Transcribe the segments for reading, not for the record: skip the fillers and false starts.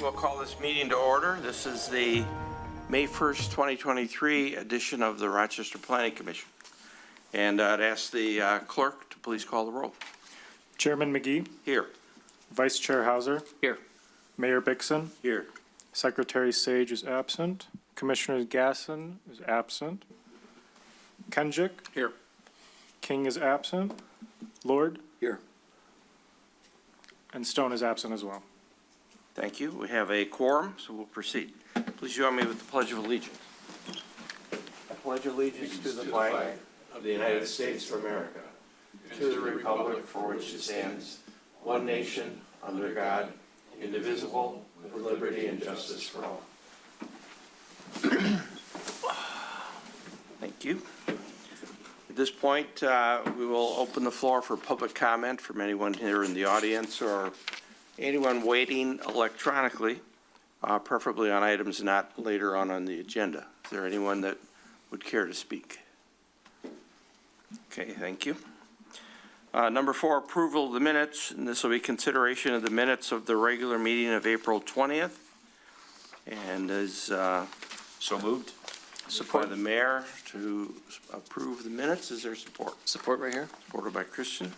we'll call this meeting to order. This is the May 1st, 2023 edition of the Rochester Planning Commission. And I'd ask the clerk to please call the roll. Chairman McGee. Here. Vice Chair Hauser. Here. Mayor Bixson. Here. Secretary Sage is absent. Commissioner Gasson is absent. Kenjic. Here. King is absent. Lord. Here. And Stone is absent as well. Thank you. We have a quorum, so we'll proceed. Please join me with the Pledge of Allegiance. I pledge allegiance to the flag of the United States of America, to the republic for which it stands, one nation, under God, indivisible, with liberty and justice for all. Thank you. At this point, we will open the floor for public comment from anyone here in the audience or anyone waiting electronically, preferably on items not later on the agenda. Is there anyone that would care to speak? Okay, thank you. Number 4, approval of the minutes, and this will be consideration of the minutes of the regular meeting of April 20th. And is so moved. Support by the mayor to approve the minutes. Is there support? Support right here. Supported by Christian.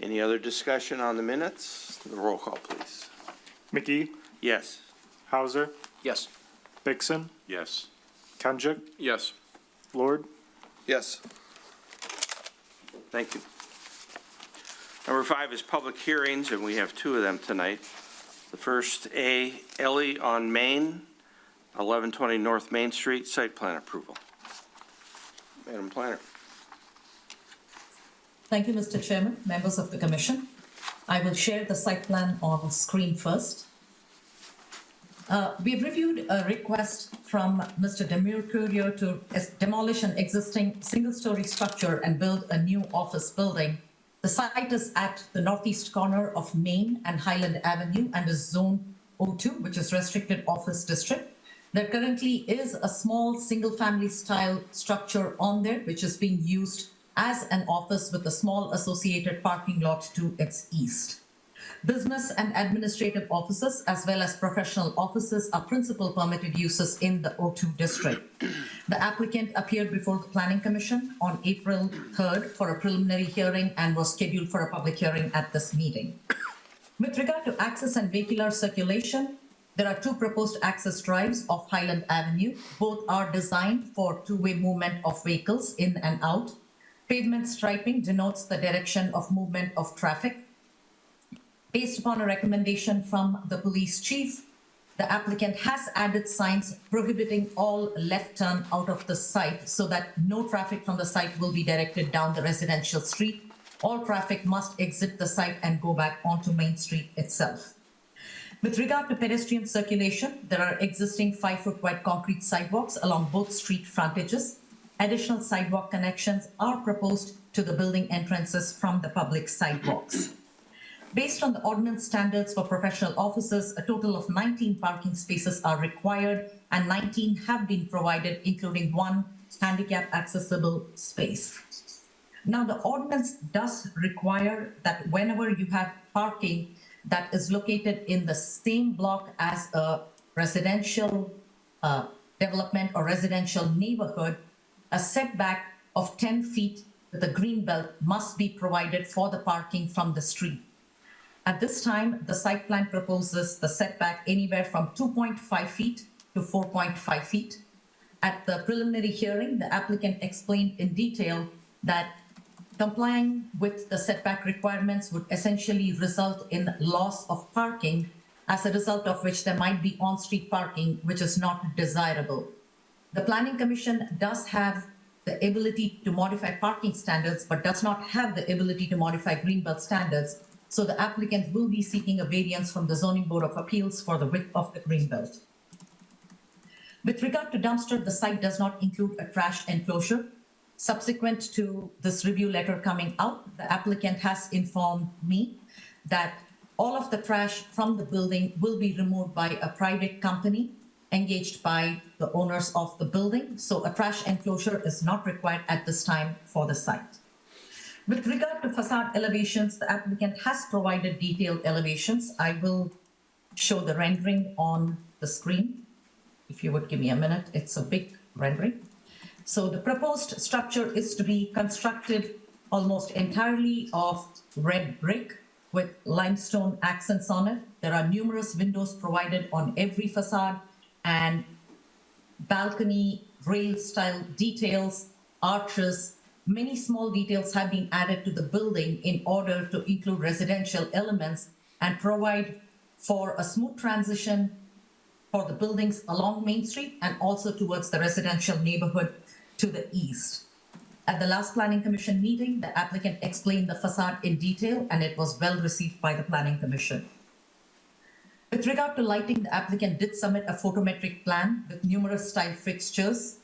Any other discussion on the minutes? The roll call, please. McGee. Yes. Hauser. Yes. Bixson. Yes. Kenjic. Yes. Lord. Yes. Thank you. Number 5 is public hearings, and we have 2 of them tonight. The first, Ellie on Main, 1120 North Main Street, site plan approval. Madam Planner. Thank you, Mr. Chairman, members of the Commission. I will share the site plan on screen first. We've reviewed a request from Mr. Demir Courier to demolish an existing single-story structure and build a new office building. The site is at the northeast corner of Main and Highland Avenue and is Zone 02, which is Restricted Office District. There currently is a small single-family style structure on there, which is being used as an office with a small associated parking lot to its east. Business and administrative offices, as well as professional offices, are principal permitted uses in the O2 district. The applicant appeared before the Planning Commission on April 3rd for a preliminary hearing and was scheduled for a public hearing at this meeting. With regard to access and vehicular circulation, there are 2 proposed access drives off Highland Avenue. Both are designed for two-way movement of vehicles in and out. Pavement striping denotes the direction of movement of traffic. Based upon a recommendation from the police chief, the applicant has added signs prohibiting all left turn out of the site so that no traffic from the site will be directed down the residential street. All traffic must exit the site and go back onto Main Street itself. With regard to pedestrian circulation, there are existing 5-foot wide concrete sidewalks along both street frontages. Additional sidewalk connections are proposed to the building entrances from the public sidewalks. Based on the ordinance standards for professional offices, a total of 19 parking spaces are required and 19 have been provided, including 1 handicap accessible space. Now, the ordinance does require that whenever you have parking that is located in the same block as a residential development or residential neighborhood, a setback of 10 feet with a green belt must be provided for the parking from the street. At this time, the site plan proposes the setback anywhere from 2.5 feet to 4.5 feet. At the preliminary hearing, the applicant explained in detail that complying with the setback requirements would essentially result in loss of parking, as a result of which there might be on-street parking, which is not desirable. The Planning Commission does have the ability to modify parking standards, but does not have the ability to modify greenbelt standards. So the applicant will be seeking a variance from the Zoning Board of Appeals for the width of the greenbelt. With regard to dumpster, the site does not include a trash enclosure. Subsequent to this review letter coming out, the applicant has informed me that all of the trash from the building will be removed by a private company engaged by the owners of the building. So a trash enclosure is not required at this time for the site. With regard to facade elevations, the applicant has provided detailed elevations. I will show the rendering on the screen. If you would give me a minute, it's a big rendering. So the proposed structure is to be constructed almost entirely of red brick with limestone accents on it. There are numerous windows provided on every facade and balcony rail style details, arches. Many small details have been added to the building in order to include residential elements and provide for a smooth transition for the buildings along Main Street and also towards the residential neighborhood to the east. At the last Planning Commission meeting, the applicant explained the facade in detail and it was well received by the Planning Commission. With regard to lighting, the applicant did submit a photometric plan with numerous style fixtures.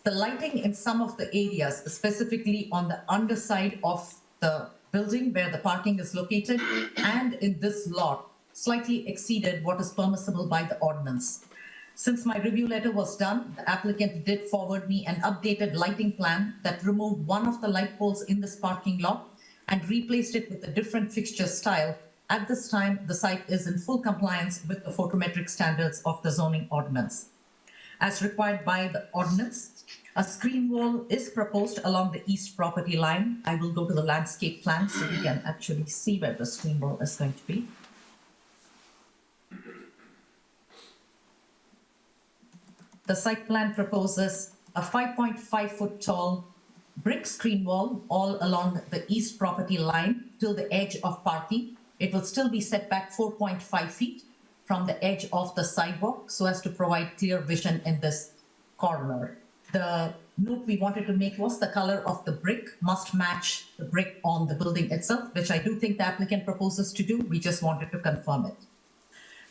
The lighting in some of the areas, specifically on the underside of the building where the parking is located and in this lot, slightly exceeded what is permissible by the ordinance. Since my review letter was done, the applicant did forward me an updated lighting plan that removed one of the light poles in this parking lot and replaced it with a different fixture style. At this time, the site is in full compliance with the photometric standards of the zoning ordinance. As required by the ordinance, a screen wall is proposed along the east property line. I will go to the landscape plan so you can actually see where the screen wall is going to be. The site plan proposes a 5.5 foot tall brick screen wall all along the east property line till the edge of parking. It will still be set back 4.5 feet from the edge of the sidewalk so as to provide clear vision in this corner. The note we wanted to make was the color of the brick must match the brick on the building itself, which I do think the applicant proposes to do. We just wanted to confirm it.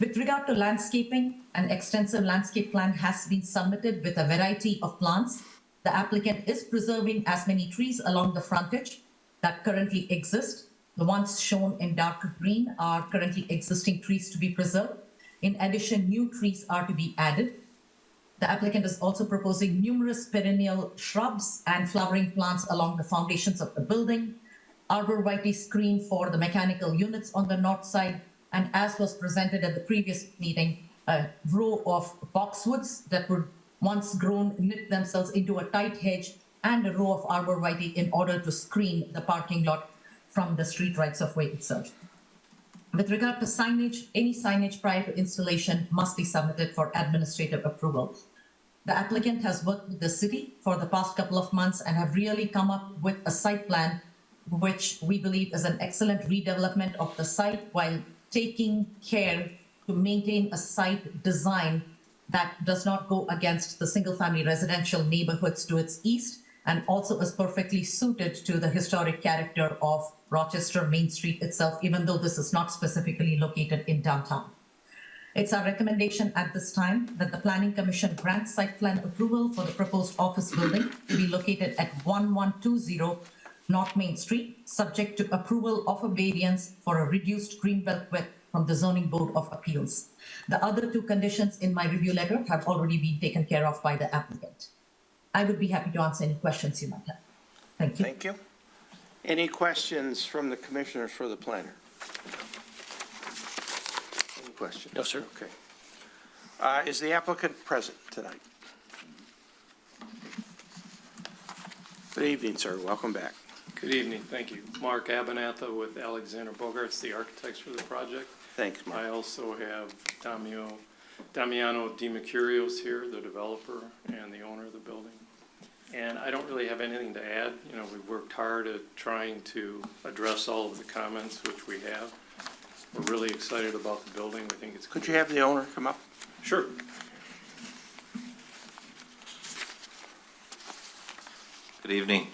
With regard to landscaping, an extensive landscape plan has been submitted with a variety of plants. The applicant is preserving as many trees along the frontage that currently exist. The ones shown in dark green are currently existing trees to be preserved. In addition, new trees are to be added. The applicant is also proposing numerous perennial shrubs and flowering plants along the foundations of the building, arborvitae screen for the mechanical units on the north side, and as was presented at the previous meeting, a row of boxwoods that would once grown knit themselves into a tight hedge and a row of arborvitae in order to screen the parking lot from the street rights of way itself. With regard to signage, any signage prior to installation must be submitted for administrative approval. The applicant has worked with the city for the past couple of months and have really come up with a site plan which we believe is an excellent redevelopment of the site while taking care to maintain a site design that does not go against the single-family residential neighborhoods to its east and also is perfectly suited to the historic character of Rochester Main Street itself, even though this is not specifically located in downtown. It's our recommendation at this time that the Planning Commission grant site plan approval for the proposed office building to be located at 1120 North Main Street, subject to approval of a variance for a reduced greenbelt width from the Zoning Board of Appeals. The other two conditions in my review letter have already been taken care of by the applicant. I would be happy to answer any questions you might have. Thank you. Thank you. Any questions from the commissioners for the planner? Any questions? No, sir. Okay. Is the applicant present tonight? Good evening, sir. Welcome back. Good evening, thank you. Mark Abernatha with Alexander Bogarts, the architects for the project. Thanks, Mark. I also have Damiano DiMercurios here, the developer and the owner of the building. And I don't really have anything to add. You know, we've worked hard at trying to address all of the comments, which we have. We're really excited about the building. We think it's. Could you have the owner come up? Sure. Good evening.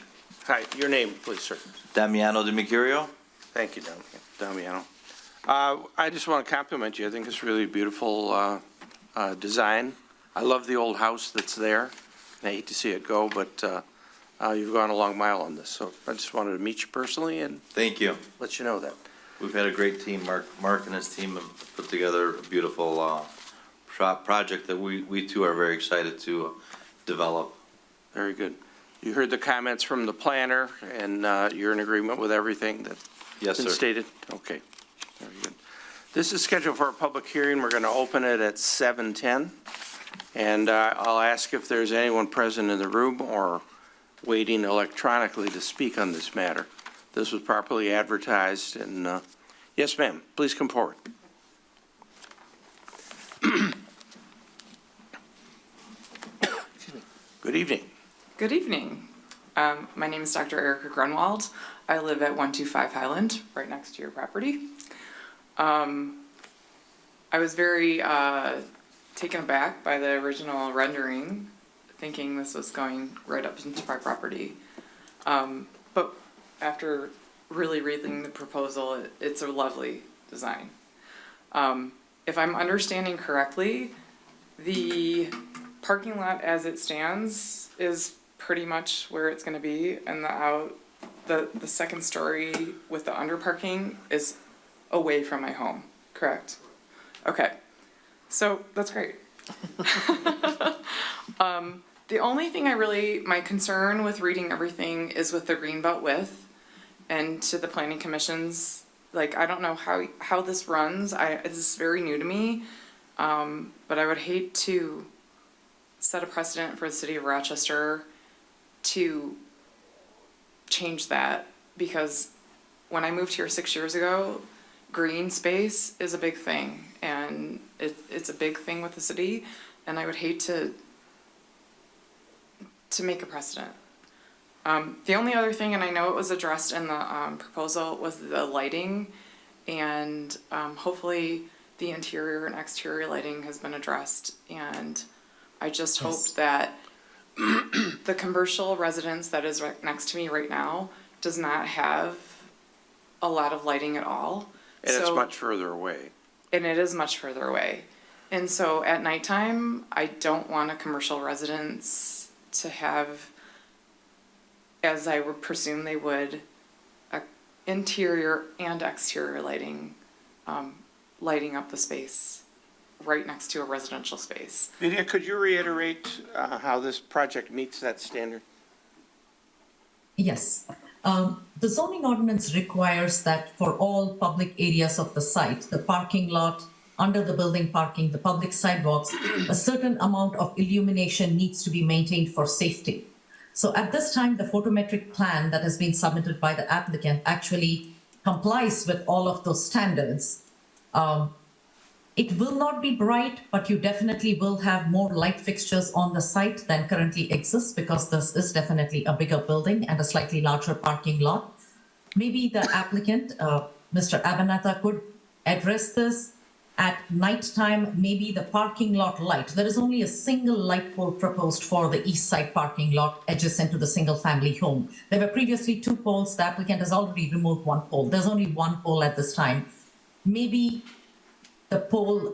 Hi, your name, please, sir. Damiano DiMercurio. Thank you, Damiano. I just want to compliment you. I think it's really a beautiful design. I love the old house that's there. I hate to see it go, but you've gone a long mile on this. So I just wanted to meet you personally and Thank you. let you know that. We've had a great team. Mark and his team have put together a beautiful project that we too are very excited to develop. Very good. You heard the comments from the planner, and you're in agreement with everything that's Yes, been sir. stated? Okay, very good. This is scheduled for a public hearing. We're going to open it at 7:10. And I'll ask if there's anyone present in the room or waiting electronically to speak on this matter. This was properly advertised and, yes, ma'am, please come forward. Good evening. Good evening. My name is Dr. Erica Grunwald. I live at 125 Highland, right next to your property. I was very taken aback by the original rendering, thinking this was going right up into my property. But after really reading the proposal, it's a lovely design. If I'm understanding correctly, the parking lot as it stands is pretty much where it's gonna be, and the second story with the under parking is away from my home, correct? Okay, so that's great. The only thing my concern with reading everything is with the greenbelt width, and to the planning commissions, like, I don't know how this runs, this is very new to me, but I would hate to set a precedent for the city of Rochester to change that, because when I moved here 6 years ago, green space is a big thing, and it's a big thing with the city, and I would hate to make a precedent. The only other thing, and I know it was addressed in the proposal, was the lighting, and hopefully the interior and exterior lighting has been addressed, and I just hoped that the commercial residence that is right next to me right now does not have a lot of lighting at all. And it's much further away. And it is much further away. And so at nighttime, I don't want a commercial residence to have, as I would presume they would, interior and exterior lighting, lighting up the space right next to a residential space. Vidya, could you reiterate how this project meets that standard? Yes. The zoning ordinance requires that for all public areas of the site, the parking lot, under the building parking, the public sidewalks, a certain amount of illumination needs to be maintained for safety. So at this time, the photometric plan that has been submitted by the applicant actually complies with all of those standards. It will not be bright, but you definitely will have more light fixtures on the site than currently exists, because this is definitely a bigger building and a slightly larger parking lot. Maybe the applicant, Mr. Abanatha, could address this at nighttime. Maybe the parking lot light. There is only a single light pole proposed for the east side parking lot adjacent to the single family home. There were previously 2 poles. The applicant has already removed 1 pole. There's only 1 pole at this time. Maybe the pole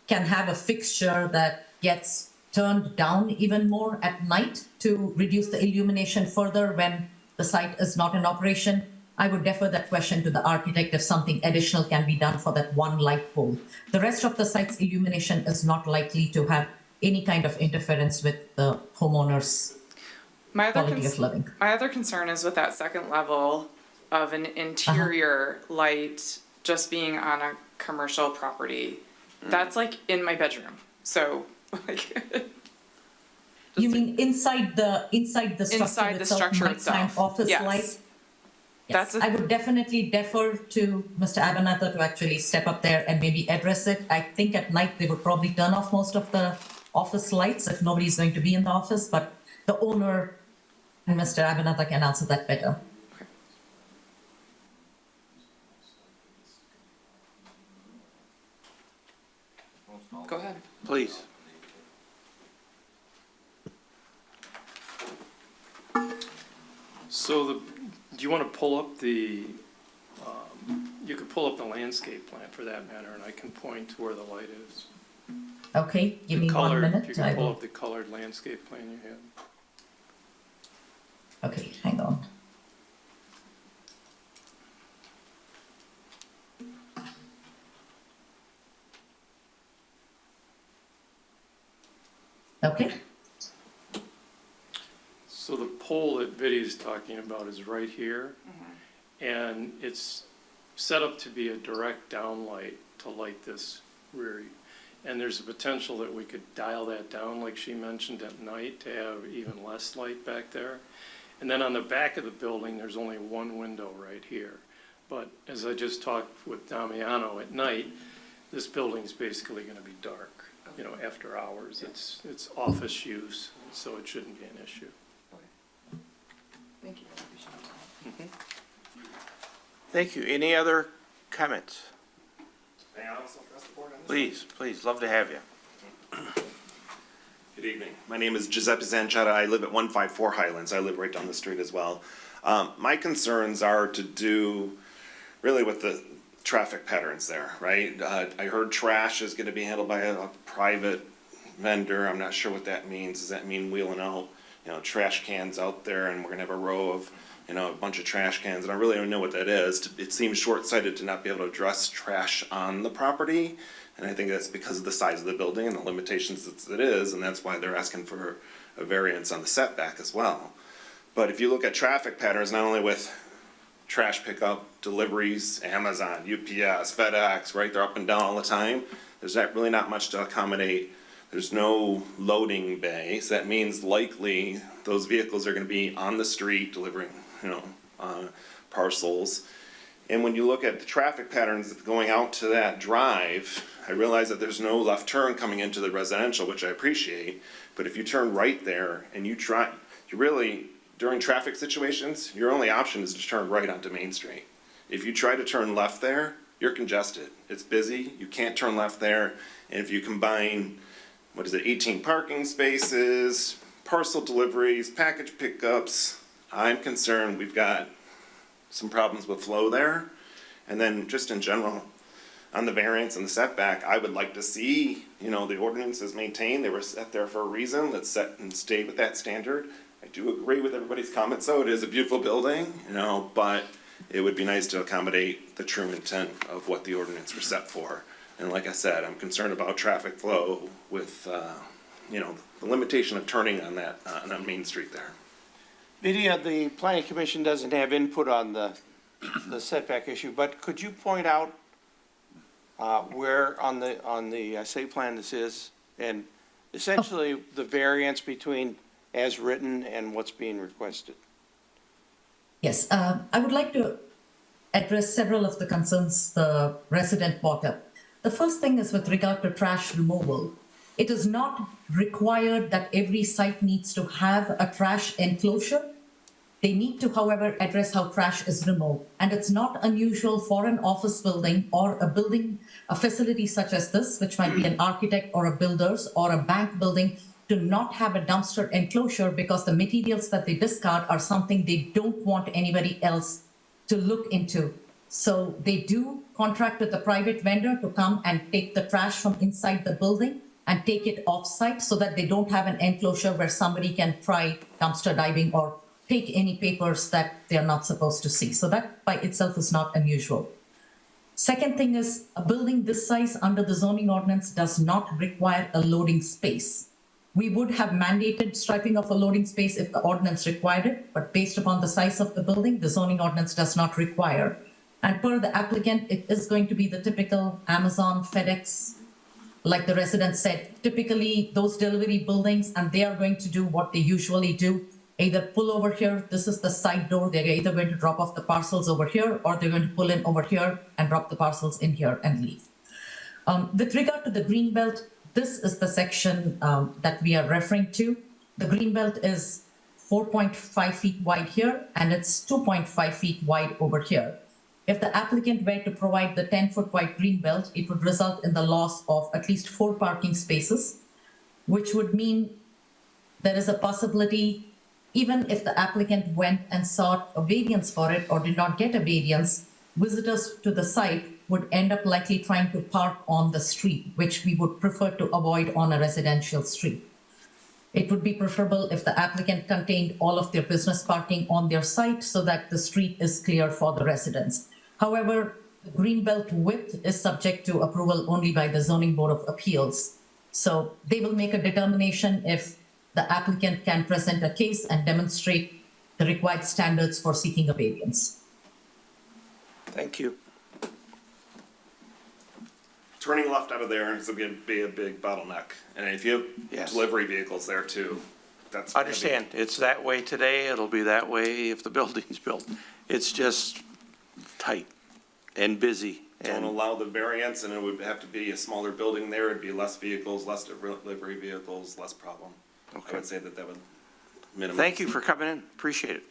can have a fixture that gets turned down even more at night to reduce the illumination further when the site is not in operation. I would defer that question to the architect if something additional can be done for that 1 light pole. The rest of the site's illumination is not likely to have any kind of interference with the homeowner's quality of living. My other concern is with that second level of an interior light just being on a commercial property. That's like in my bedroom. So like You mean inside the structure inside the itself, structure nighttime itself. office Yes. light? That's Yes, I would definitely defer to Mr. Abanatha to actually step up there and maybe address it. I think at night they would probably turn off most of the office lights if nobody's going to be in the office, but the owner and Mr. Abanatha can answer that better. Go ahead. Please. So do you want to pull up you could pull up the landscape plan for that matter, and I can point to where the light is. Okay, give me 1 If minute. you I can pull will. up the colored landscape plan you had. Okay, hang on. Okay. So the pole that Biddy's talking about is right here, and it's set up to be a direct downlight to light this rear. And there's a potential that we could dial that down, like she mentioned, at night to have even less light back there. And then on the back of the building, there's only one window right here. But as I just talked with Damiano, at night, this building's basically gonna be dark, you know, after hours. It's office use, so it shouldn't be an issue. Thank you. Thank you. Any other comments? Please, love to have you. Good evening. My name is Giuseppe Zanchetta. I live at 154 Highlands. I live right down the street as well. My concerns are to do really with the traffic patterns there, right? I heard trash is going to be handled by a private vendor. I'm not sure what that means. Does that mean wheeling out, you know, trash cans out there and we're going to have a row of, you know, a bunch of trash cans? And I really don't know what that is. It seems short-sighted to not be able to address trash on the property. And I think that's because of the size of the building and the limitations that it is, and that's why they're asking for a variance on the setback as well. But if you look at traffic patterns, not only with trash pickup, deliveries, Amazon, UPS, FedEx, right, they're up and down all the time, there's really not much to accommodate. There's no loading bay, so that means likely those vehicles are gonna be on the street delivering, you know, parcels. And when you look at the traffic patterns going out to that drive, I realize that there's no left turn coming into the residential, which I appreciate. But if you turn right there and you really, during traffic situations, your only option is to turn right onto Main Street. If you try to turn left there, you're congested. It's busy, you can't turn left there. And if you combine, 18 parking spaces, parcel deliveries, package pickups, I'm concerned we've got some problems with flow there. And then just in general, on the variance and the setback, I would like to see, you know, the ordinances maintained. They were set there for a reason. Let's set and stay with that standard. I do agree with everybody's comments, though. It is a beautiful building, you know, but it would be nice to accommodate the true intent of what the ordinance were set for. And like I said, I'm concerned about traffic flow with, you know, the limitation of turning on that, on Main Street there. Lydia, the planning commission doesn't have input on the setback issue, but could you point out where on the site plan this is? And essentially the variance between as written and what's being requested? Yes, I would like to address several of the concerns the resident brought up. The first thing is with regard to trash removal. It is not required that every site needs to have a trash enclosure. They need to, however, address how trash is removed. And it's not unusual for an office building or a facility such as this, which might be an architect or a builder's or a bank building, to not have a dumpster enclosure because the materials that they discard are something they don't want anybody else to look into. So they do contract with a private vendor to come and take the trash from inside the building and take it off-site so that they don't have an enclosure where somebody can try dumpster diving or take any papers that they're not supposed to see. So that by itself is not unusual. Second thing is, a building this size under the zoning ordinance does not require a loading space. We would have mandated striping of a loading space if the ordinance required it, but based upon the size of the building, the zoning ordinance does not require. And per the applicant, it is going to be the typical Amazon, FedEx, like the resident said, typically those delivery buildings, and they are going to do what they usually do, either pull over here, this is the side door, they're either going to drop off the parcels over here, or they're going to pull in over here and drop the parcels in here and leave. With regard to the greenbelt, this is the section that we are referring to. The greenbelt is 4.5 feet wide here, and it's 2.5 feet wide over here. If the applicant were to provide the 10-foot wide greenbelt, it would result in the loss of at least 4 parking spaces, which would mean there is a possibility, even if the applicant went and sought a variance for it or did not get a variance, visitors to the site would end up likely trying to park on the street, which we would prefer to avoid on a residential street. It would be preferable if the applicant contained all of their business parking on their site so that the street is clear for the residents. However, the greenbelt width is subject to approval only by the Zoning Board of Appeals. So they will make a determination if the applicant can present a case and demonstrate the required standards for seeking a variance. Thank you. turning left out of there is gonna be a big bottleneck. And if you have Yes. delivery vehicles there too, that's. gonna be- Understand, it's that way today, it'll be that way if the building's built. It's just tight and busy. Don't And allow the variance, and it would have to be a smaller building there, it'd be less vehicles, less delivery vehicles, less problem. I Okay. would say that would minimize. Thank you for coming in, appreciate it.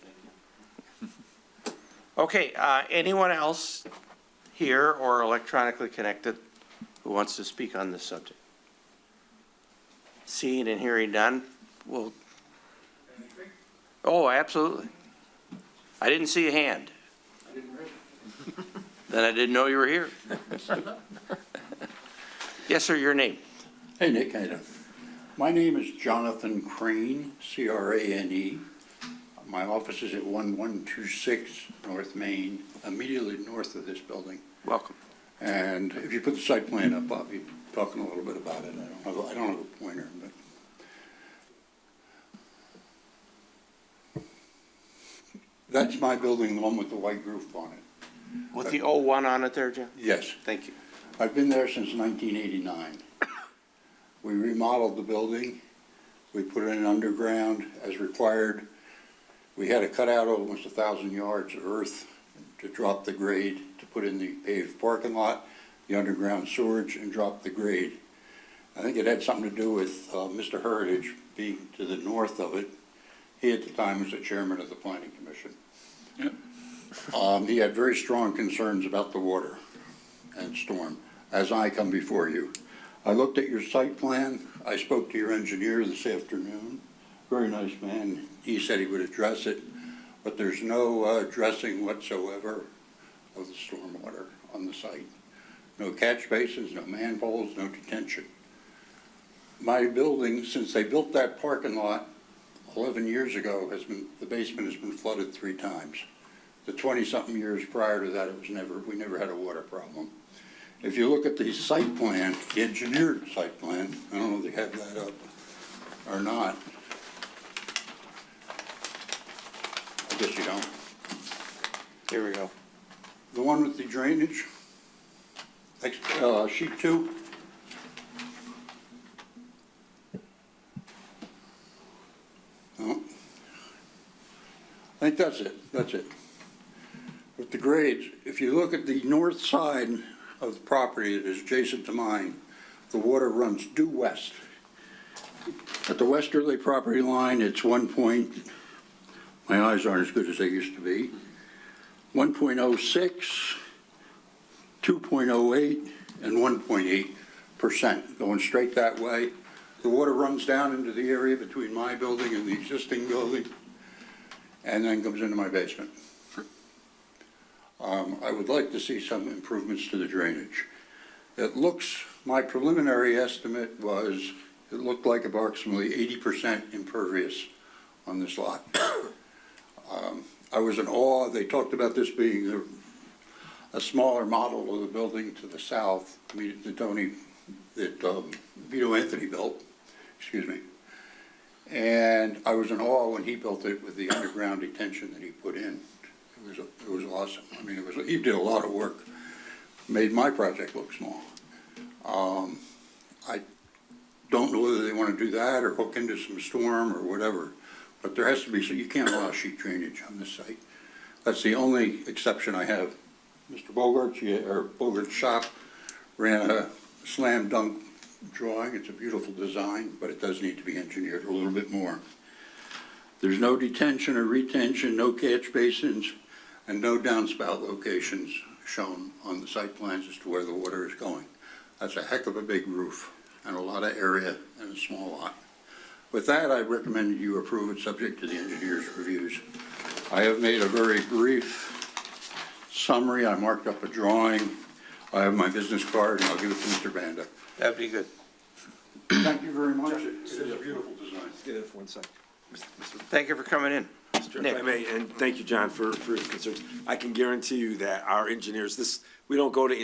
Okay, anyone else here or electronically connected who wants to speak on this subject? Seeing and hearing none, we'll. Oh, absolutely. I didn't see a hand. Then I didn't know you were here. Yes, sir, your name? Hey, Nick, how you doing? My name is Jonathan Crane, C-R-A-N-E. My office is at 1126 North Main, immediately north of this building. Welcome. And if you put the site plan up, I'll be talking a little bit about it. I don't have a pointer, but. That's my building, the one with the white roof on it. With the 01 on it there, Jim? Yes. Thank you. I've been there since 1989. We remodeled the building. We put it in underground as required. We had to cut out almost 1,000 yards of earth to drop the grade, to put in the paved parking lot, the underground sewage, and drop the grade. I think it had something to do with Mr. Heritage being to the north of it. He at the time was the chairman of the planning commission. He had very strong concerns about the water and storm, as I come before you. I looked at your site plan. I spoke to your engineer this afternoon. Very nice man. He said he would address it, but there's no addressing whatsoever of the stormwater on the site. No catch basins, no manholes, no detention. My building, since they built that parking lot 11 years ago, the basement has been flooded 3 times. The 20-something years prior to that, we never had a water problem. If you look at the site plan, the engineered site plan, I don't know if they have that up or not. I guess you don't. Here we go. The one with the drainage, sheet 2. No. I think that's it. With the grades, if you look at the north side of the property that is adjacent to mine, the water runs due west. At the westerly property line, it's my eyes aren't as good as they used to be, 1.06, 2.08, and 1.8% going straight that way. The water runs down into the area between my building and the existing building, and then comes into my basement. I would like to see some improvements to the drainage. My preliminary estimate was, it looked like approximately 80% impervious on this lot. I was in awe. They talked about this being a smaller model of the building to the south, that Vito Anthony built, excuse me. And I was in awe when he built it with the underground detention that he put in. It was awesome. I mean, he did a lot of work, made my project look small. I don't know whether they want to do that or hook into some storm or whatever, but there has to be, so you can't allow sheet drainage on this site. That's the only exception I have. Mr. Bogart's shop ran a slam dunk drawing. It's a beautiful design, but it does need to be engineered a little bit more. There's no detention or retention, no catch basins, and no downspout locations shown on the site plans as to where the water is going. That's a heck of a big roof and a lot of area and a small lot. With that, I recommend you approve it subject to the engineer's reviews. I have made a very brief summary. I marked up a drawing. I have my business card, and I'll give it to Mr. Banda. That'd be good. Thank you very much. It is a beautiful design. Get it for 1 second. Thank you for coming in. If I may, and thank you, John, for your concerns. I can guarantee you that our engineers, we don't go to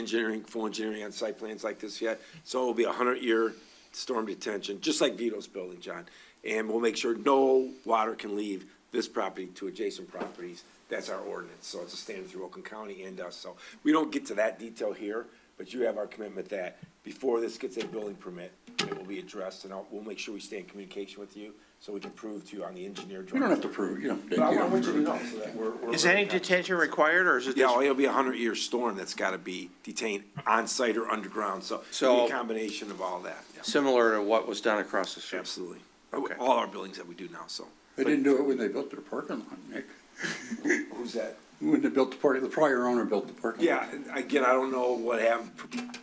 full engineering on site plans like this yet, so it'll be a 100-year storm detention, just like Vito's building, John. And we'll make sure no water can leave this property to adjacent properties. That's our ordinance, so it's a standard through Oakland County and us. So we don't get to that detail here, but you have our commitment that before this gets a building permit, it will be addressed, and we'll make sure we stay in communication with you, so we can prove to you on the engineer drawing. You don't have to prove, you know. But I want you to know, so that we're. Is any detention required, or is it Yeah, just? well, it'll be a 100-year storm that's gotta be detained on-site or underground, so So- it'll be a combination of all that. Yeah, Similar to what was done across the street? absolutely. Okay. All our buildings that we do now, so. They didn't do it when they built their parking lot, Nick. Who's that? When they built the prior owner built the parking lot. Yeah, and again, I don't know what happened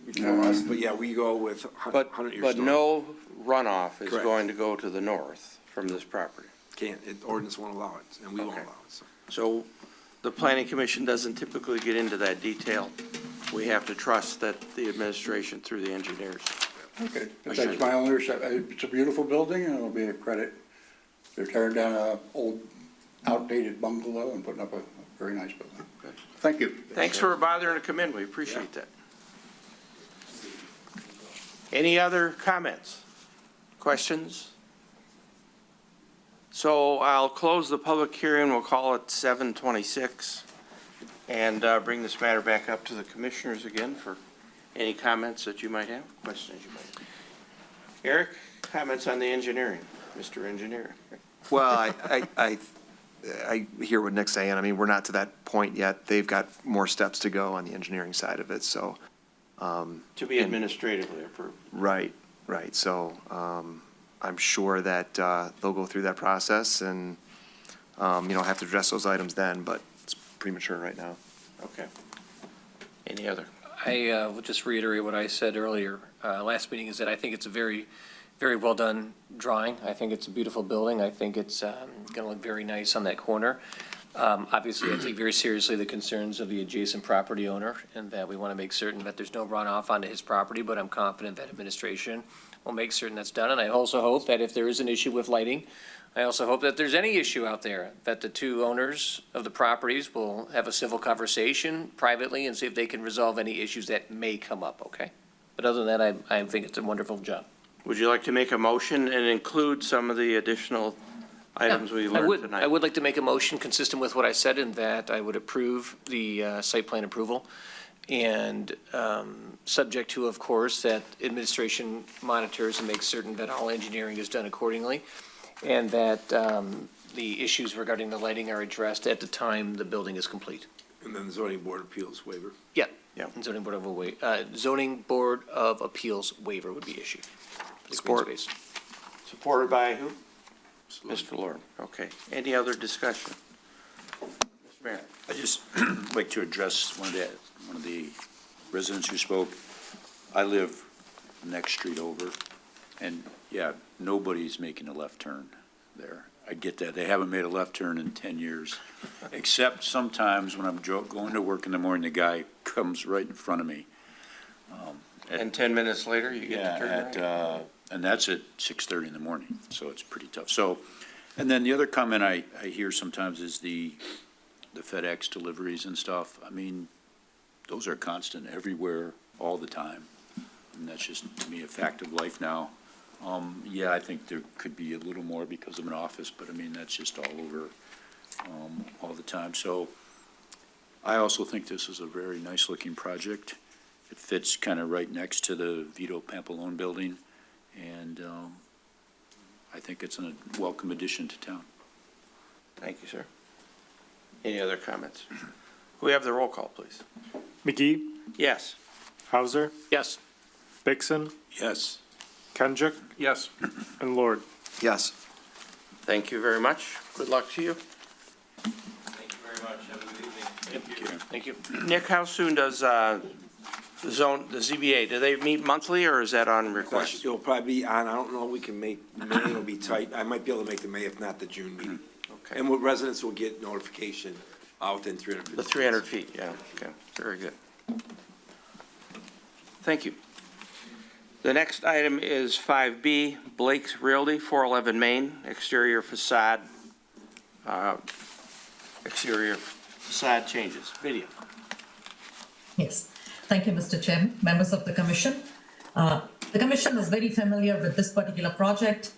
before us, but yeah, we go with But, 100-year but storm. no runoff is Correct. going to go to the north from this property. Ordinance won't allow it, and we won't Okay. allow it, so. So the planning commission doesn't typically get into that detail. We have to trust that the administration through the engineers. Okay, but that's my only, it's a beautiful building and it'll be a credit. They're tearing down a old outdated bungalow and putting up a very nice building. Thank you. Thanks for bothering to come in. We appreciate that. Any other comments? Questions? So I'll close the public hearing. We'll call it 7:26 and bring this matter back up to the commissioners again for any comments that you might have, questions you might have. Eric, comments on the engineering, Mr. Engineer. Well, I hear what Nick's saying. I mean, we're not to that point yet. They've got more steps to go on the engineering side of it, so. To be administratively approved. Right. So, I'm sure that, they'll go through that process and, have to address those items then, but it's premature right now. Okay. Any other? I will just reiterate what I said earlier, last meeting, is that I think it's a very, very well-done drawing. I think it's a beautiful building. I think it's going to look very nice on that corner. Obviously, I take very seriously the concerns of the adjacent property owner, and that we want to make certain that there's no runoff onto his property, but I'm confident that administration will make certain that's done. And I also hope that if there is an issue with lighting, I also hope that there's any issue out there, that the two owners of the properties will have a civil conversation privately and see if they can resolve any issues that may come up, okay? But other than that, I think it's a wonderful job. Would you like to make a motion and include some of the additional items we learned tonight? I would like to make a motion consistent with what I said, in that I would approve the site plan approval, and subject to, of course, that administration monitors and makes certain that all engineering is done accordingly, and that the issues regarding the lighting are addressed at the time the building is complete. And then the zoning board appeals waiver. Yeah, and zoning board of appeals waiver would be issued. Support. Supported by who? Mr. Lord. Okay. Any other discussion? Mr. Mayor. I just like to address one of the residents who spoke. I live next street over, and yeah, nobody's making a left turn there. I get that. They haven't made a left turn in 10 years, except sometimes when I'm going to work in the morning, the guy comes right in front of me. And 10 minutes later, you get to turn right? And that's at 6:30 in the morning, so it's pretty tough. So, and then the other comment I hear sometimes is the FedEx deliveries and stuff. I mean, those are constant everywhere, all the time. And that's just, to me, a fact of life now. Yeah, I think there could be a little more because of an office, but I mean, that's just all over, all the time. So I also think this is a very nice-looking project. It fits kind of right next to the Vito Pampalone building, and I think it's a welcome addition to town. Thank you, sir. Any other comments? Can we have the roll call, please? McGee, Yes. Hauser, Yes. Bixson, Yes. Kendrick, Yes. and Lord. Yes. Thank you very much. Good luck to you. Thank you very much. Have a good evening. Thank you. Nick, how soon does the ZBA, do they meet monthly, or is that on request? It'll probably be on, I don't know, we can make, May will be tight. I might be able to make the May, if not the June meeting. Okay. And what residents will get notification within 300 feet. The 300 feet, yeah, okay, very good. Thank you. The next item is 5B, Blake's Realty, 411 Main, exterior facade changes. Video. Yes. Thank you, Mr. Chairman, members of the commission. The commission is very familiar with this particular project.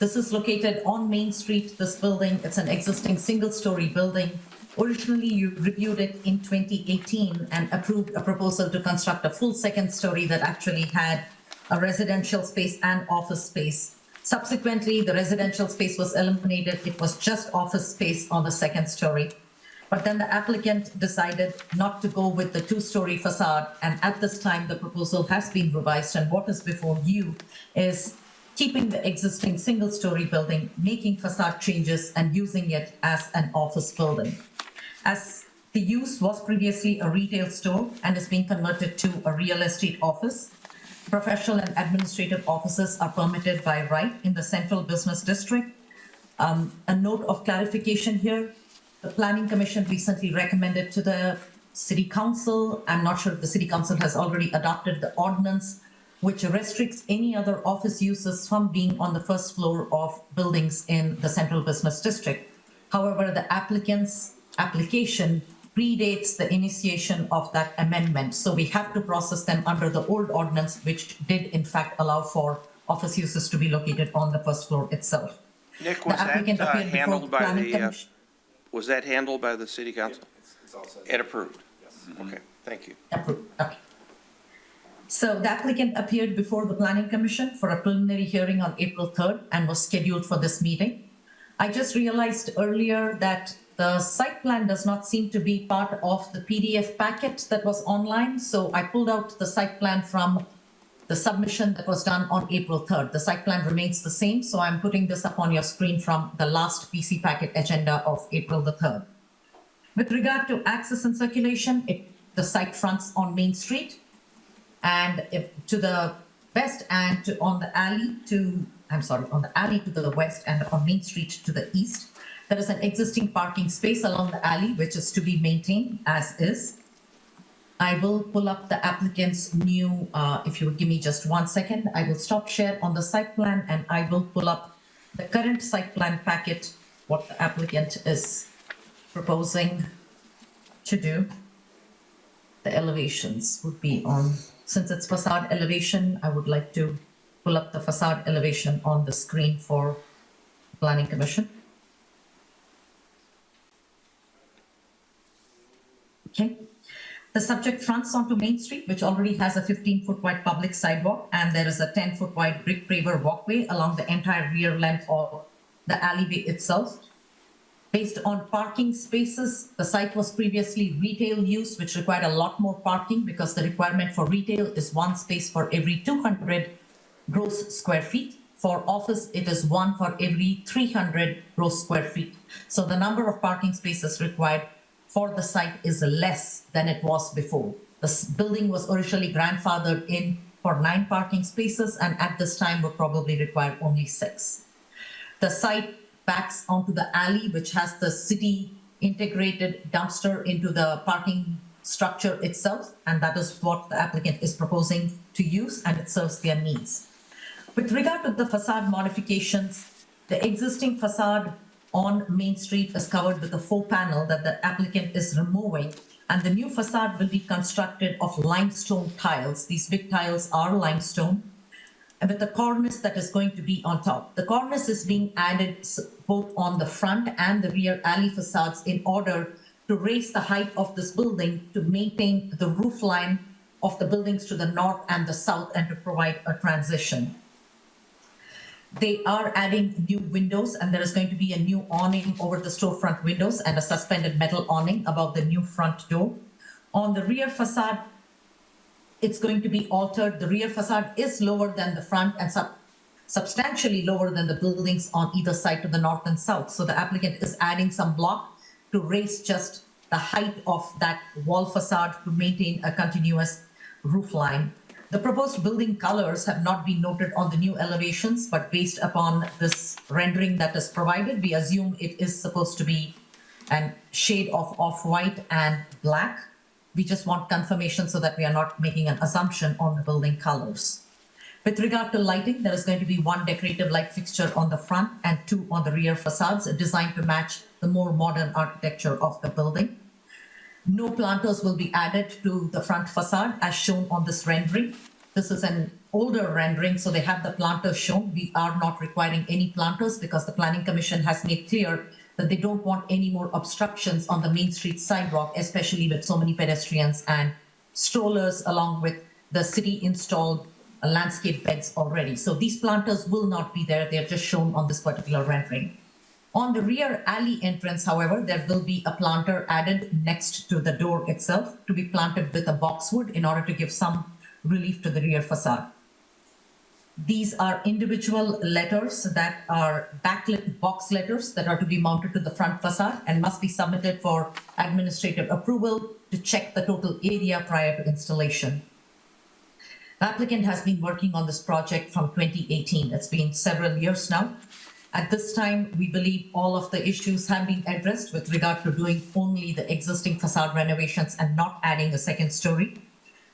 This is located on Main Street, this building. It's an existing single-story building. Originally, you reviewed it in 2018 and approved a proposal to construct a full second story that actually had a residential space and office space. Subsequently, the residential space was eliminated. It was just office space on the second story. But then the applicant decided not to go with the two-story facade, and at this time, the proposal has been revised, and what is before you is keeping the existing single-story building, making facade changes, and using it as an office building. As the use was previously a retail store and is being converted to a real estate office, professional and administrative offices are permitted by right in the central business district. A note of clarification here. The Planning Commission recently recommended to the City Council, I'm not sure if the City Council has already adopted the ordinance, which restricts any other office uses from being on the first floor of buildings in the Central Business District. However, the applicant's application predates the initiation of that amendment, so we have to process them under the old ordinance, which did in fact allow for office uses to be located on the first floor itself. Nick, The was that applicant appeared before handled the by Planning the, Commission. was that handled by the city council? It's all set. And approved? Okay, thank you. Approved. Okay. So the applicant appeared before the Planning Commission for a preliminary hearing on April 3rd and was scheduled for this meeting. I just realized earlier that the site plan does not seem to be part of the PDF packet that was online, so I pulled out the site plan from the submission that was done on April 3rd. The site plan remains the same, so I'm putting this up on your screen from the last PC packet agenda of April the 3rd. With regard to access and circulation, the site fronts on Main Street, and to the west and on the alley to the west and on Main Street to the east. There is an existing parking space along the alley, which is to be maintained as is. I will pull up the applicant's new, if you would give me just 1 second, I will stop share on the site plan and I will pull up the current site plan packet, what the applicant is proposing to do. The elevations would be on, since it's facade elevation, I would like to pull up the facade elevation on the screen for Planning Commission. Okay. The subject fronts onto Main Street, which already has a 15-foot wide public sidewalk, and there is a 10-foot wide brick paver walkway along the entire rear length of the alleyway itself. Based on parking spaces, the site was previously retail use, which required a lot more parking because the requirement for retail is 1 space for every 200 gross square feet. For office, it is 1 for every 300 gross square feet. So the number of parking spaces required for the site is less than it was before. The building was originally grandfathered in for 9 parking spaces, and at this time would probably require only 6. The site backs onto the alley, which has the city integrated dumpster into the parking structure itself, and that is what the applicant is proposing to use, and it serves their needs. With regard to the facade modifications, the existing facade on Main Street is covered with a faux panel that the applicant is removing, and the new facade will be constructed of limestone tiles. These big tiles are limestone, and with the cornice that is going to be on top. The cornice is being added both on the front and the rear alley facades in order to raise the height of this building to maintain the roof line of the buildings to the north and the south and to provide a transition. They are adding new windows, and there is going to be a new awning over the storefront windows and a suspended metal awning above the new front door. On the rear facade, it's going to be altered. The rear facade is lower than the front and substantially lower than the buildings on either side to the north and south. So the applicant is adding some block to raise just the height of that wall facade to maintain a continuous roof line. The proposed building colors have not been noted on the new elevations, but based upon this rendering that is provided, we assume it is supposed to be a shade of off-white and black. We just want confirmation so that we are not making an assumption on the building colors. With regard to lighting, there is going to be 1 decorative light fixture on the front and 2 on the rear facades, designed to match the more modern architecture of the building. No planters will be added to the front facade as shown on this rendering. This is an older rendering, so they have the planters shown. We are not requiring any planters because the Planning Commission has made clear that they don't want any more obstructions on the Main Street sidewalk, especially with so many pedestrians and strollers, along with the city installed landscape beds already. So these planters will not be there. They're just shown on this particular rendering. On the rear alley entrance, however, there will be a planter added next to the door itself to be planted with a boxwood in order to give some relief to the rear facade. These are individual letters that are backlit box letters that are to be mounted to the front facade and must be submitted for administrative approval to check the total area prior to installation. The applicant has been working on this project from 2018. It's been several years now. At this time, we believe all of the issues have been addressed with regard to doing only the existing facade renovations and not adding a second story.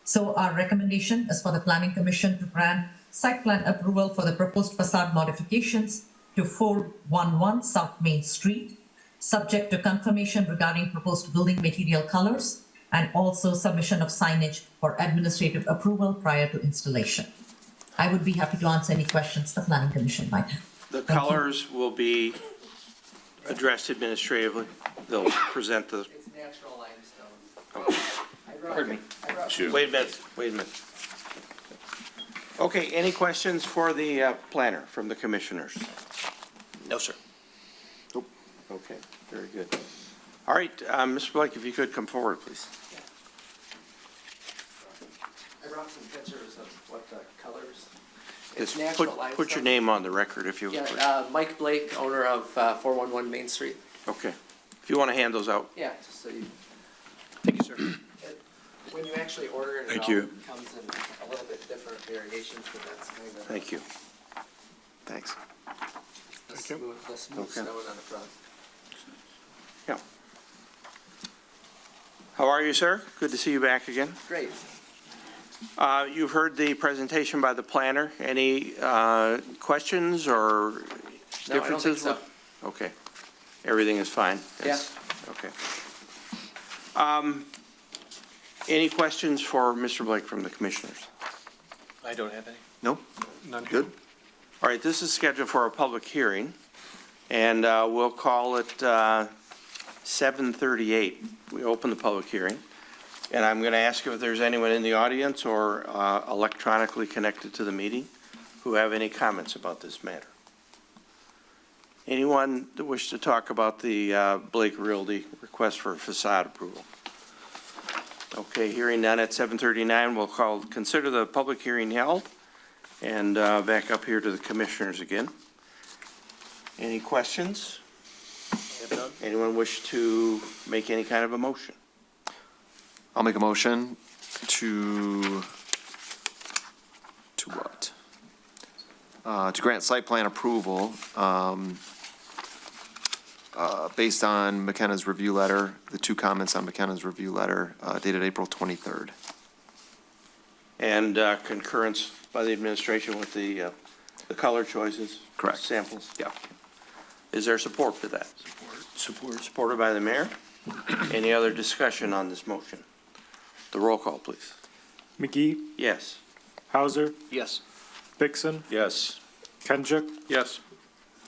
So our recommendation is for the Planning Commission to grant site plan approval for the proposed facade modifications to 411 South Main Street, subject to confirmation regarding proposed building material colors and also submission of signage for administrative approval prior to installation. I would be happy to answer any questions the Planning Commission might have. The Thank you. colors will be addressed administratively. They'll present the, It's natural limestone. pardon me. Sure. Wait a minute. Okay, any questions for the planner from the commissioners? No, sir. Okay, very good. All right, Mr. Blake, if you could come forward, please. I brought some pictures of what the colors. Just put your name on the record if you would. Yeah, Mike Blake, owner of 411 Main Street. Okay. If you want to hand those out. Yeah, just so you. Thank you, sir. When you actually order it, Thank it all you. comes in a little bit different variations, but that's kind of. Thank you. Thanks. The smooth Okay. stone on the front. Yeah. How are you, sir? Good to see you back again. Great. You've heard the presentation by the planner. Any questions or differences? No, I don't think so. Okay. Everything is fine? Yes. Okay. Any questions for Mr. Blake from the commissioners? I don't have any. Nope. Good. All right, this is scheduled for a public hearing, and we'll call it 7:38. We open the public hearing, and I'm going to ask if there's anyone in the audience or electronically connected to the meeting who have any comments about this matter. Anyone that wish to talk about the Blake Realty request for facade approval? Okay, hearing none at 7:39, we'll consider the public hearing held, and back up here to the commissioners again. Any questions? Anyone wish to make any kind of a motion? I'll make a motion to what? To grant site plan approval, based on McKenna's review letter, the two comments on McKenna's review letter, dated April 23rd. And concurrence by the administration with the color choices? Correct. Samples? Yeah. Is there support for that? Support. Supported by the mayor? Any other discussion on this motion? The roll call, please. McGee, Yes. Hauser, Yes. Bixson, Yes. Kenjic, Yes.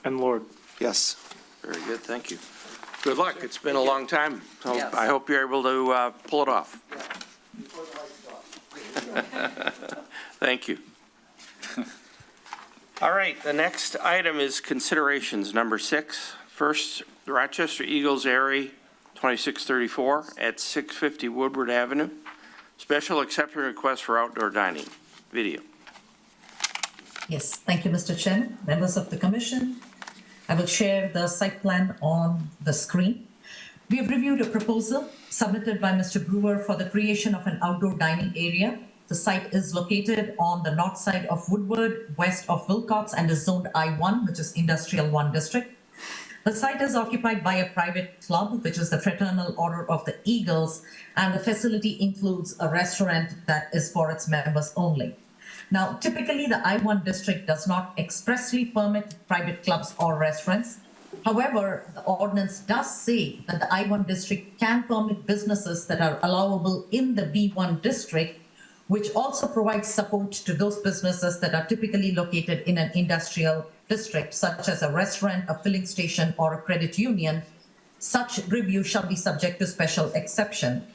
and Lord. Yes. Very good, thank you. Good luck, it's been a long time, so Yes. I hope you're able to pull it off. Before the lights go off. Thank you. All right, the next item is considerations, number 6. First, the Rochester Eagles Airy, 2634 at 650 Woodward Avenue. Special exception request for outdoor dining. Video. Yes, thank you, Mr. Chen. Members of the commission, I will share the site plan on the screen. We have reviewed a proposal submitted by Mr. Brewer for the creation of an outdoor dining area. The site is located on the north side of Woodward, west of Wilcox, and is zoned I-1, which is Industrial 1 District. The site is occupied by a private club, which is the Fraternal Order of the Eagles, and the facility includes a restaurant that is for its members only. Now, typically, the I-1 district does not expressly permit private clubs or restaurants. However, the ordinance does say that the I-1 district can permit businesses that are allowable in the B1 district, which also provides support to those businesses that are typically located in an industrial district, such as a restaurant, a filling station, or a credit union, such review shall be subject to special exception.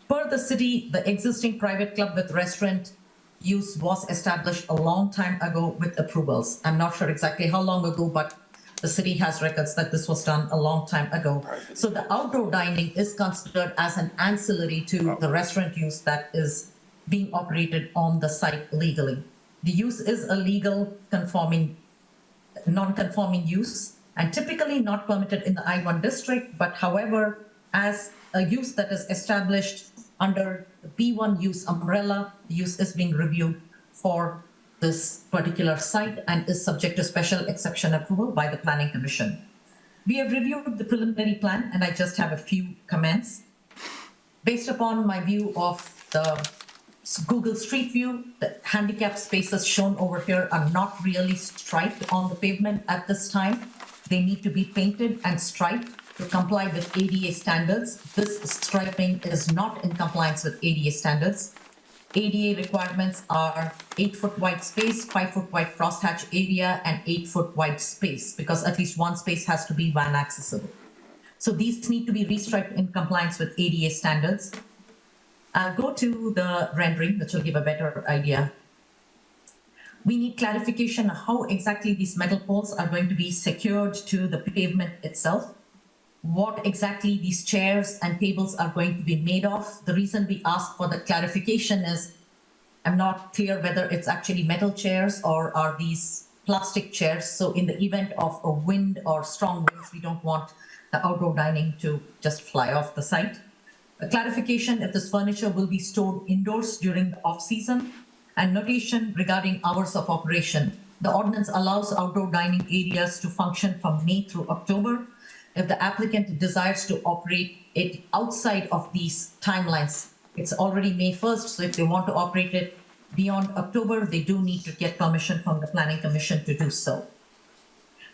Per the city, the existing private club with restaurant use was established a long time ago with approvals. I'm not sure exactly how long ago, but the city has records that this was done a long time ago. So the outdoor dining is considered as an ancillary to the restaurant use that is being operated on the site legally. The use is a legal non-conforming use and typically not permitted in the I-1 district, but however, as a use that is established under the B1 use umbrella, the use is being reviewed for this particular site and is subject to special exception approval by the Planning Commission. We have reviewed the preliminary plan and I just have a few comments. Based upon my view of the Google Street View, the handicap spaces shown over here are not really striped on the pavement at this time. They need to be painted and striped to comply with ADA standards. This striping is not in compliance with ADA standards. ADA requirements are 8-foot wide space, 5-foot wide crosshatch area, and 8-foot wide space, because at least one space has to be van accessible. So these need to be restriped in compliance with ADA standards. I'll go to the rendering, which will give a better idea. We need clarification on how exactly these metal poles are going to be secured to the pavement itself. What exactly these chairs and tables are going to be made of. The reason we ask for the clarification is I'm not clear whether it's actually metal chairs or are these plastic chairs. So in the event of a wind or strong winds, we don't want the outdoor dining to just fly off the site. A clarification if this furniture will be stored indoors during the off-season, and notation regarding hours of operation. The ordinance allows outdoor dining areas to function from May through October. If the applicant desires to operate it outside of these timelines, it's already May 1st, so if they want to operate it beyond October, they do need to get permission from the Planning Commission to do so.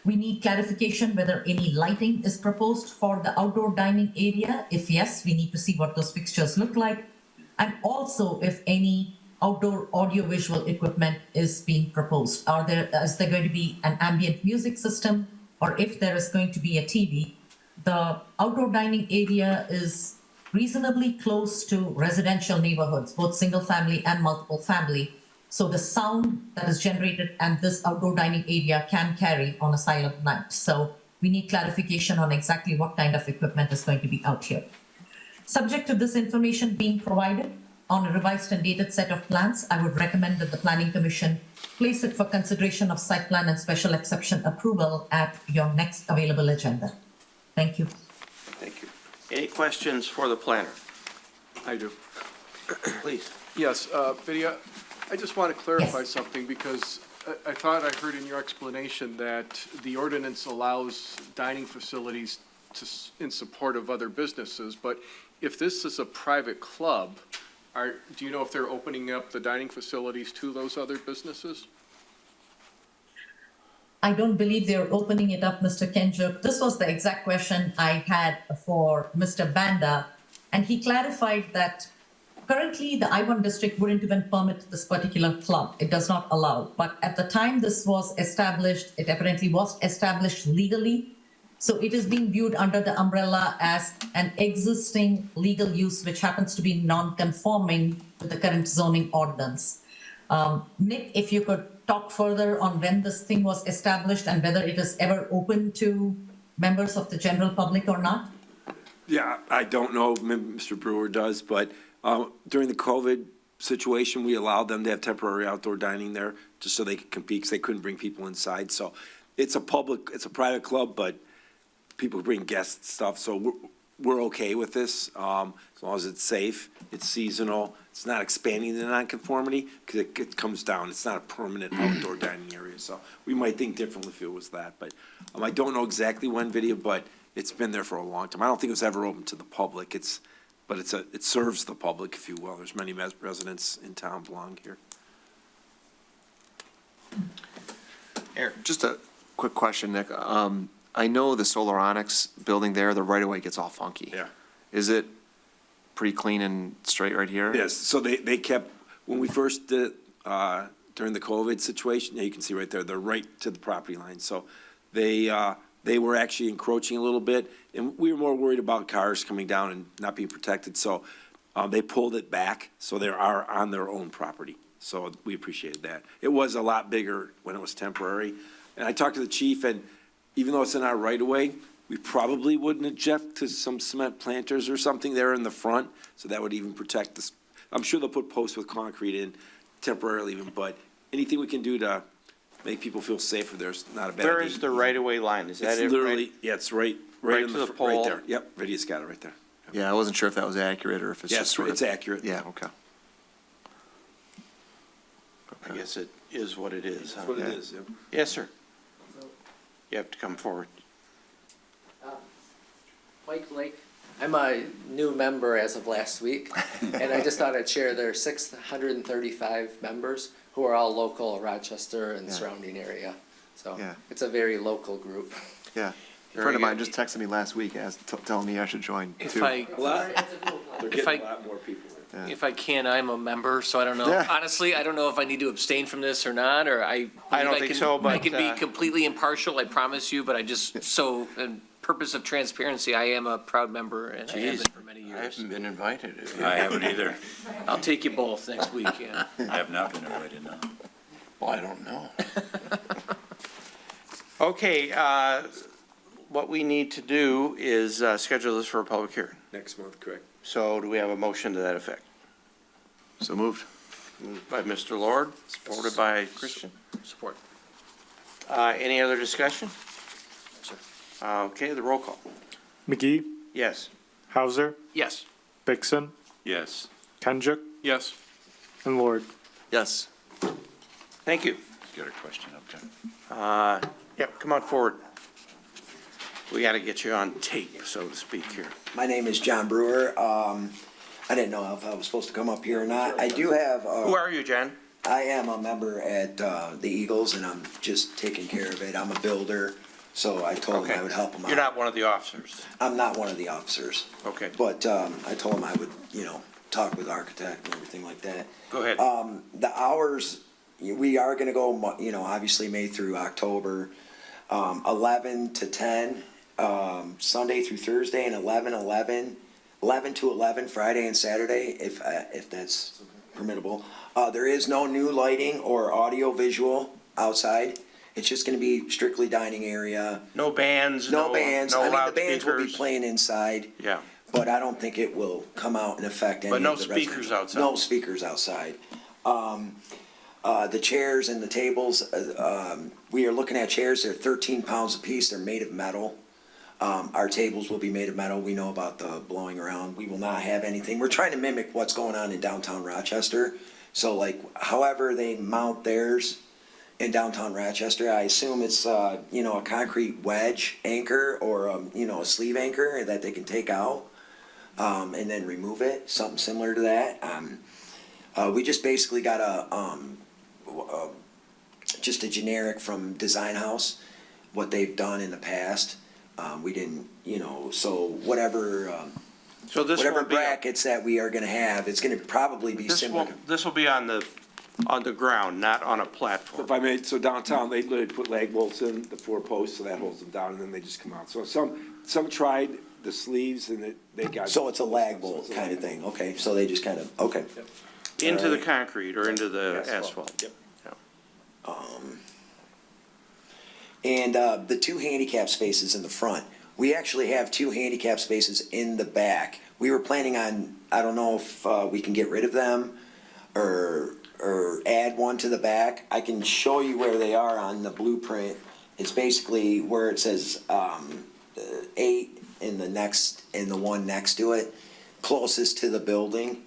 We need clarification whether any lighting is proposed for the outdoor dining area. If yes, we need to see what those fixtures look like. And also if any outdoor audiovisual equipment is being proposed. Is there going to be an ambient music system? Or if there is going to be a TV? The outdoor dining area is reasonably close to residential neighborhoods, both single family and multiple family. So the sound that is generated and this outdoor dining area can carry on a silent night. So we need clarification on exactly what kind of equipment is going to be out here. Subject to this information being provided on a revised and dated set of plans, I would recommend that the Planning Commission place it for consideration of site plan and special exception approval at your next available agenda. Thank you. Thank you. Any questions for the planner? I do. Please. Yes, Vidya, I just want to clarify something because I thought I heard in your explanation that the ordinance allows dining facilities in support of other businesses, but if this is a private club, do you know if they're opening up the dining facilities to those other businesses? I don't believe they're opening it up, Mr. Kenjuk. This was the exact question I had for Mr. Banda, and he clarified that currently the I-1 district wouldn't even permit this particular club. It does not allow. But at the time this was established, it apparently was established legally. So it is being viewed under the umbrella as an existing legal use, which happens to be non-conforming with the current zoning ordinance. Nick, if you could talk further on when this thing was established and whether it is ever open to members of the general public or not? Yeah, I don't know if Mr. Brewer does, but during the COVID situation, we allowed them to have temporary outdoor dining there just so they could compete because they couldn't bring people inside. So it's a private club, but people bring guest stuff. So we're okay with this as long as it's safe, it's seasonal, it's not expanding the nonconformity because it comes down. It's not a permanent outdoor dining area. So we might think differently if it was that. But I don't know exactly when, Vidya, but it's been there for a long time. I don't think it was ever open to the public. But it serves the public, if you will. There's many residents in town belong here. Eric. Just a quick question, Nick. I know the Solaronics building there, the right-of-way gets all funky. Yeah. Is it pretty clean and straight right here? Yes, so they kept, when we first did during the COVID situation. Yeah, you can see right there, they're right to the property line. So they were actually encroaching a little bit, and we were more worried about cars coming down and not being protected. So they pulled it back, so they are on their own property. So we appreciated that. It was a lot bigger when it was temporary. And I talked to the chief, and even though it's in our right of way, we probably wouldn't object to some cement planters or something there in the front, so that would even protect this. I'm sure they'll put posts with concrete in temporarily even, but anything we can do to make people feel safer, there's not a bad idea. Where is the right-of-way line? Is that It's it? literally, yeah, it's right Right in to the right pole? there. Yep, Lydia's got it right there. Yeah, I wasn't sure if that was accurate or if it's Yes, just sort of. it's accurate. Yeah, okay. I guess it is what it is. huh? That's what it is, yeah. Yes, sir. You have to come forward. Mike Blake. I'm a new member as of last week, and I just thought I'd share there are 635 members who are all local, Rochester and Yeah. surrounding area. So Yeah. it's a very local group. Yeah. A Very friend of mine good. just texted me last week telling me I should join If too. I, A lot, they're If getting I- a lot more people. Yeah. if I can, I'm a member, so I don't know. Yeah. Honestly, I don't know if I need to abstain from this or not, or I don't think so, I but, can be completely impartial, I promise you, but I just, so, in purpose of transparency, I am a proud member, and I have been for many I years. haven't been invited. I haven't either. I'll take you both next week, yeah. I have not been invited, no. Well, I don't know. Okay, what we need to do is schedule this for a public hearing. Next month, correct. So do we have a motion to that effect? So moved. Moved by Mr. Lord, supported by Christian. Support. Any other discussion? Sir. Okay, the roll call. McGee, Yes. Hauser, Yes. Bixson, Yes. Kendrick, Yes. and Lord. Yes. Thank you. Got a question up there. Yep, come on forward. We got to get you on tape, so to speak here. My name is John Brewer. I didn't know if I was supposed to come up here or not. I do have, Who are you, John? I am a member at the Eagles, and I'm just taking care of it. I'm a builder, so I told Okay. him I would help him out. You're not one of the officers. I'm not one of the officers, Okay, but I told him I would, talk with the architect and everything like that. go ahead. The hours, we are gonna go, obviously May through October, 11 to 10, Sunday through Thursday, and 11 to 11 Friday and Saturday, if that's permittable. There is no new lighting or audio visual outside. It's just gonna be strictly dining area. No bands, No bands. no I mean, the bands will be loudspeakers. playing inside, Yeah, but I don't think it will come out and affect any But of no the speakers residential. outside. No speakers outside. The chairs and the tables, we are looking at chairs, they're 13 pounds apiece, they're made of metal. Our tables will be made of metal, we know about the blowing around, we will not have anything, we're trying to mimic what's going on in downtown Rochester. So like, however they mount theirs in downtown Rochester, I assume it's, a concrete wedge anchor or, a sleeve anchor that they can take out, and then remove it, something similar to that. We just basically got just a generic from Design House, what they've done in the past. We didn't, so whatever, so this whatever won't be, brackets that we are gonna have, it's gonna probably be similar. this will be on the ground, not on a platform. If I may, so downtown, they literally put lag bolts in the 4 posts, so that holds them down, and then they just come out. So some tried the sleeves, and they got. So it's a lag bolt kind of thing, okay, so they just kind of, okay. Into the concrete or into the asphalt. Yep. And the 2 handicap spaces in the front, we actually have 2 handicap spaces in the back. We were planning on, I don't know if we can get rid of them or add one to the back. I can show you where they are on the blueprint. It's basically where it says 8 in the one next to it, closest to the building.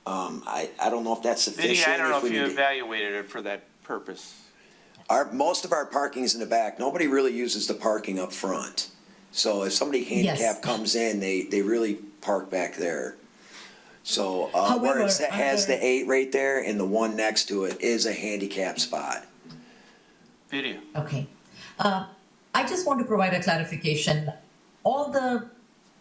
I don't know if that's sufficient. Vinny, I don't know if we you need to- evaluated it for that purpose. Most of our parking is in the back. Nobody really uses the parking up front. So if somebody handicapped comes in, they really park back there. So where it has the 8 right there and the one next to it is a handicap spot. Video. Okay. I just want to provide a clarification. All the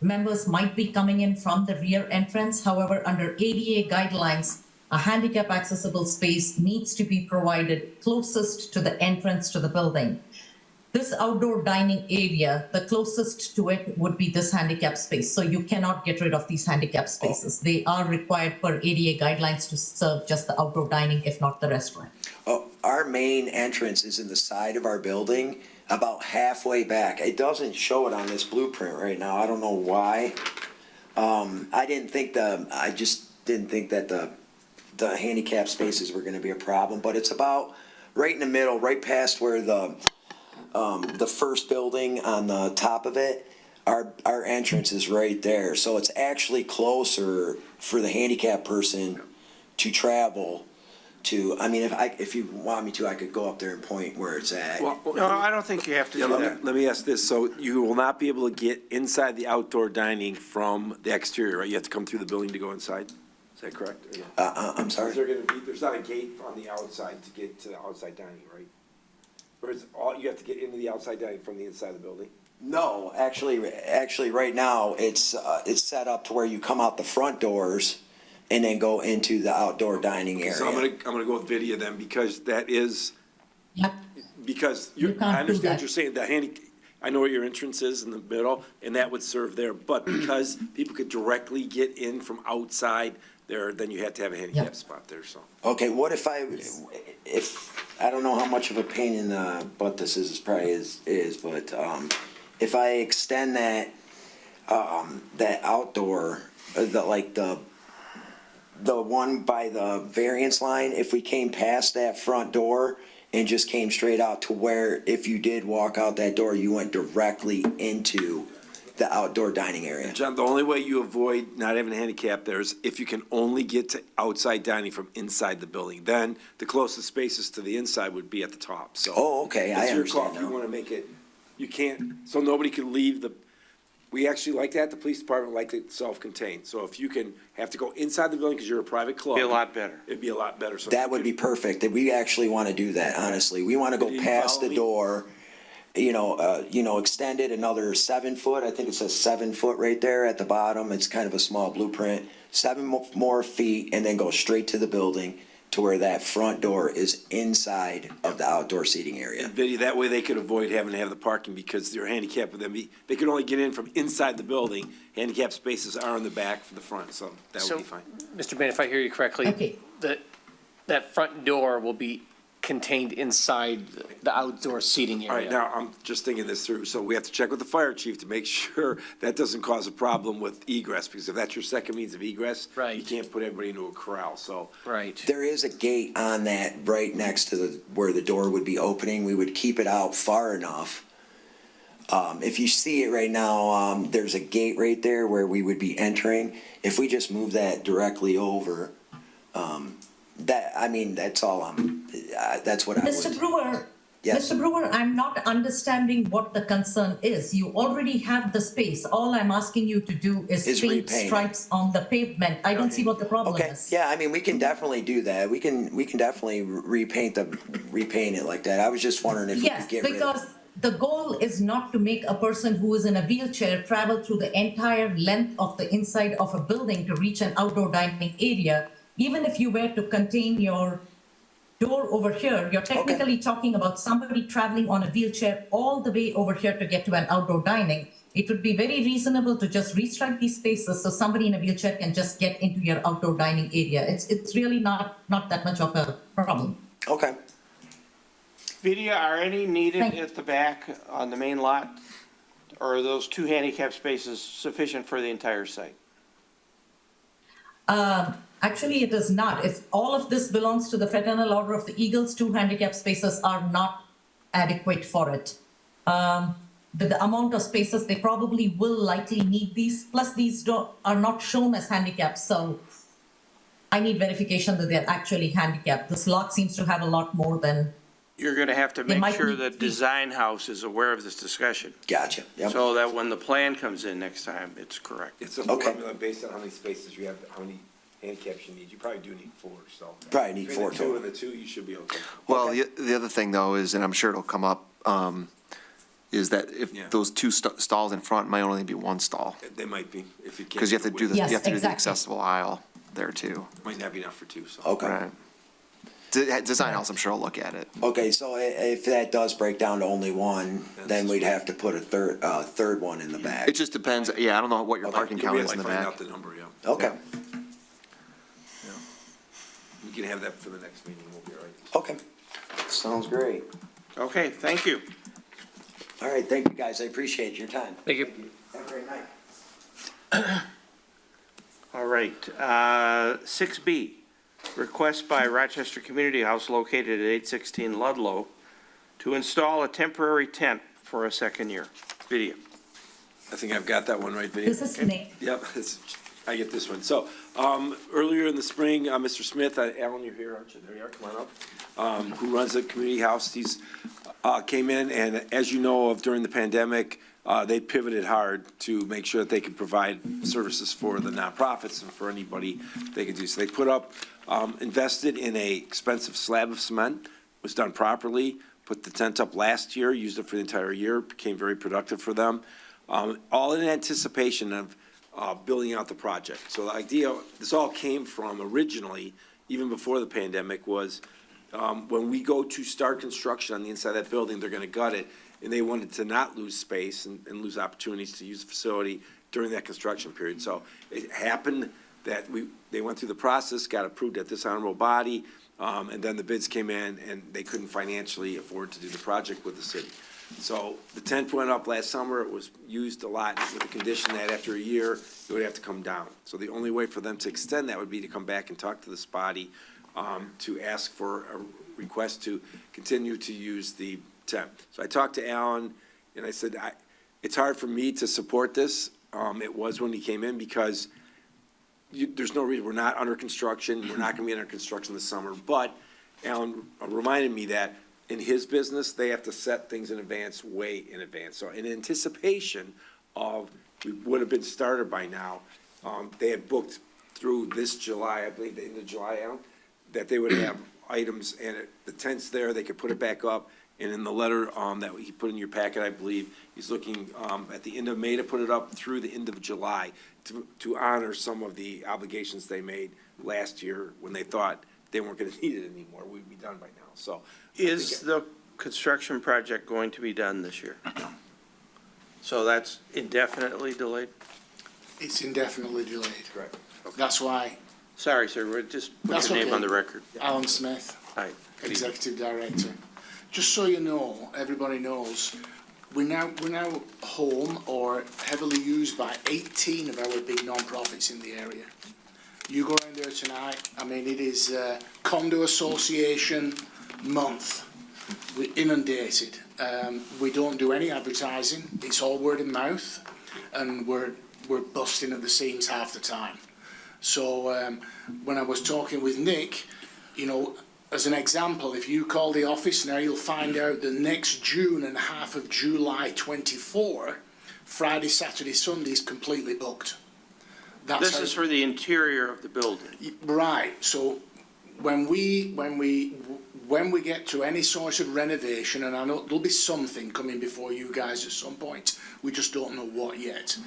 members might be coming in from the rear entrance. However, under ADA guidelines, a handicap accessible space needs to be provided closest to the entrance to the building. This outdoor dining area, the closest to it would be this handicap space. So you cannot get rid of these handicap spaces. They are required per ADA guidelines to serve just the outdoor dining, if not the restaurant. Oh, our main entrance is in the side of our building, about halfway back. It doesn't show it on this blueprint right now. I don't know why. I just didn't think that the handicap spaces were gonna be a problem, but it's about right in the middle, right past where the first building on the top of it, our entrance is right there. So it's actually closer for the handicap person to travel to, I mean, if you want me to, I could go up there and point where it's at. Well, No, I don't think you have to do that. let me ask this, so you will not be able to get inside the outdoor dining from the exterior, right? You have to come through the building to go inside? Is that correct? Or no? I'm sorry? Is there gonna be, there's not a gate on the outside to get to the outside dining, right? Or is you have to get into the outside dining from the inside of the building? No, actually, right now, it's set up to where you come out the front doors and then go into the outdoor dining area. So I'm gonna go with video then, because that is, Yep. because You I can't do understand what that. you're saying, I know where your entrance is in the middle, and that would serve there, but because people could directly get in from outside there, then you have to have a handicap spot there, so. Okay, what if I don't know how much of a pain in the butt this is, probably is, but, if I extend that outdoor, the one by the variance line, if we came past that front door and just came straight out to where, if you did walk out that door, you went directly into the outdoor dining area. John, the only way you avoid not having a handicap there is if you can only get to outside dining from inside the building. Then the closest spaces to the inside would be at the top, so. Oh, okay, I It's your call understand if you now. wanna make it, you can't, so nobody can leave we actually like that, the police department like it self-contained. So if you can have to go inside the building because you're a private club. Be a lot better. It'd be a lot better, so. That would be perfect. We actually want to do that, honestly. We want to go Do you past follow the me? door, extend it another 7 foot. I think it says 7 foot right there at the bottom. It's kind of a small blueprint. 7 more feet and then go straight to the building to where that front door is inside of the outdoor seating area. Video, that way they could avoid having to have the parking because they're handicapped with them. They could only get in from inside the building. Handicap spaces are in the back for the front, so that would be fine. Mr. Bain, if I hear you correctly, Okay. that front door will be contained inside the outdoor seating area. All right, now, I'm just thinking this through, so we have to check with the fire chief to make sure that doesn't cause a problem with egress, because if that's your second means of egress, Right. you can't put everybody into a corral, so. Right. There is a gate on that right next to where the door would be opening. We would keep it out far enough. If you see it right now, there's a gate right there where we would be entering. If we just move that directly over, that's all that's what I would. Mr. Brewer, Yes. Mr. Brewer, I'm not understanding what the concern is. You already have the space. All I'm asking you to do is Is paint repaint it. stripes on the pavement. I don't see what the problem Okay, is. yeah, we can definitely do that. We can definitely repaint it like that. I was just wondering if we Yes, could get rid of because the goal is not to make a person who is in a wheelchair travel through the entire length of the inside of a building to reach an outdoor dining area. Even if you were to contain your door over here, you're technically talking about somebody traveling on a wheelchair all the way over here to get to an outdoor dining. It would be very reasonable to just restripe these spaces so somebody in a wheelchair can just get into your outdoor dining area. It's really not that much of a problem. Okay. Vidya, are any needed Thank you. at the back on the main lot? Or are those 2 handicap spaces sufficient for the entire site? Actually, it is not. If all of this belongs to the Fraternal Order of the Eagles, 2 handicap spaces are not adequate for it. The amount of spaces, they probably will likely need these. Plus, these are not shown as handicapped, so I need verification that they're actually handicapped. This lot seems to have a lot more than. You're going to have to They make might sure need that to be- Design House is aware of this discussion, Gotcha. Yep. so that when the plan comes in next time, it's correct. It's a Okay. formula based on how many spaces you have, how many handicaps you need. You probably do need 4, so. Probably need Between 4 the 2 total. and the 2, you should be okay. Well, the other thing though is, and I'm sure it'll come up, is that if Yeah. those 2 stalls in front might only be 1 stall. They might be, if you can't. Because you have to do Yes, the exactly. accessible aisle. there too. Might not be enough for two, so. Okay. Right. Design house, I'm sure will look at it. Okay, so if that does break down to only one, then we'd have to put a third one in the back. It just depends, yeah, I don't know what your Okay. parking Yeah, count we is have in to the find back. out the number, yeah. Okay, We can have that for the next meeting, we'll be all right. okay. Sounds great. Okay, thank you. All right, thank you, guys. I appreciate your time. Thank you. Have a great night. All right, 6B, request by Rochester Community House located at 816 Ludlow to install a temporary tent for a second year. Video. I think I've got that one right, Vinny. This is Nick. Yep, I get this one. So, earlier in the spring, Mr. Smith, Alan, you're here, aren't you? There you are, come on up. Who runs the community house, he's, came in, and as you know of during the pandemic, they pivoted hard to make sure that they could provide services for the nonprofits and for anybody they could do. So they put up, invested in a expensive slab of cement, was done properly, put the tent up last year, used it for the entire year, became very productive for them. All in anticipation of building out the project. So the idea, this all came from originally, even before the pandemic, was when we go to start construction on the inside of that building, they're gonna gut it, and they wanted to not lose space and lose opportunities to use the facility during that construction period. So it happened that they went through the process, got approved at this honorable body, and then the bids came in, and they couldn't financially afford to do the project with the city. So the tent went up last summer, it was used a lot with the condition that after a year, it would have to come down. So the only way for them to extend that would be to come back and talk to this body, to ask for a request to continue to use the tent. So I talked to Alan, and I said, it's hard for me to support this. It was when he came in, because there's no reason, we're not under construction, we're not gonna be under construction this summer, but Alan reminded me that in his business, they have to set things in advance, way in advance. So in anticipation of, we would have been started by now, they had booked through this July, I believe, the end of July, Alan, that they would have items, and the tent's there, they could put it back up. And in the letter that he put in your packet, I believe, he's looking at the end of May to put it up through the end of July to honor some of the obligations they made last year when they thought they weren't gonna need it anymore. We'd be done by now, so. Is the construction project going to be done this year? No. So that's indefinitely delayed? It's indefinitely delayed. Correct. That's why Sorry, sir, we're just put That's your name okay. on the record. Alan Smith, Hi. Good evening. Executive Director. Just so you know, everybody knows, we're now home or heavily used by 18 of our big non-profits in the area. You go around there tonight, I mean, it is Condo Association month. We're inundated. We don't do any advertising. It's all word of mouth, and we're busting at the seams half the time. So when I was talking with Nick, you know, as an example, if you call the office now, you'll find out that next June and half of July 24, Friday, Saturday, Sunday is completely booked. This is for the interior of the building. Right. So when we get to any sort of renovation, and I know there'll be something coming before you guys at some point, we just don't know what yet.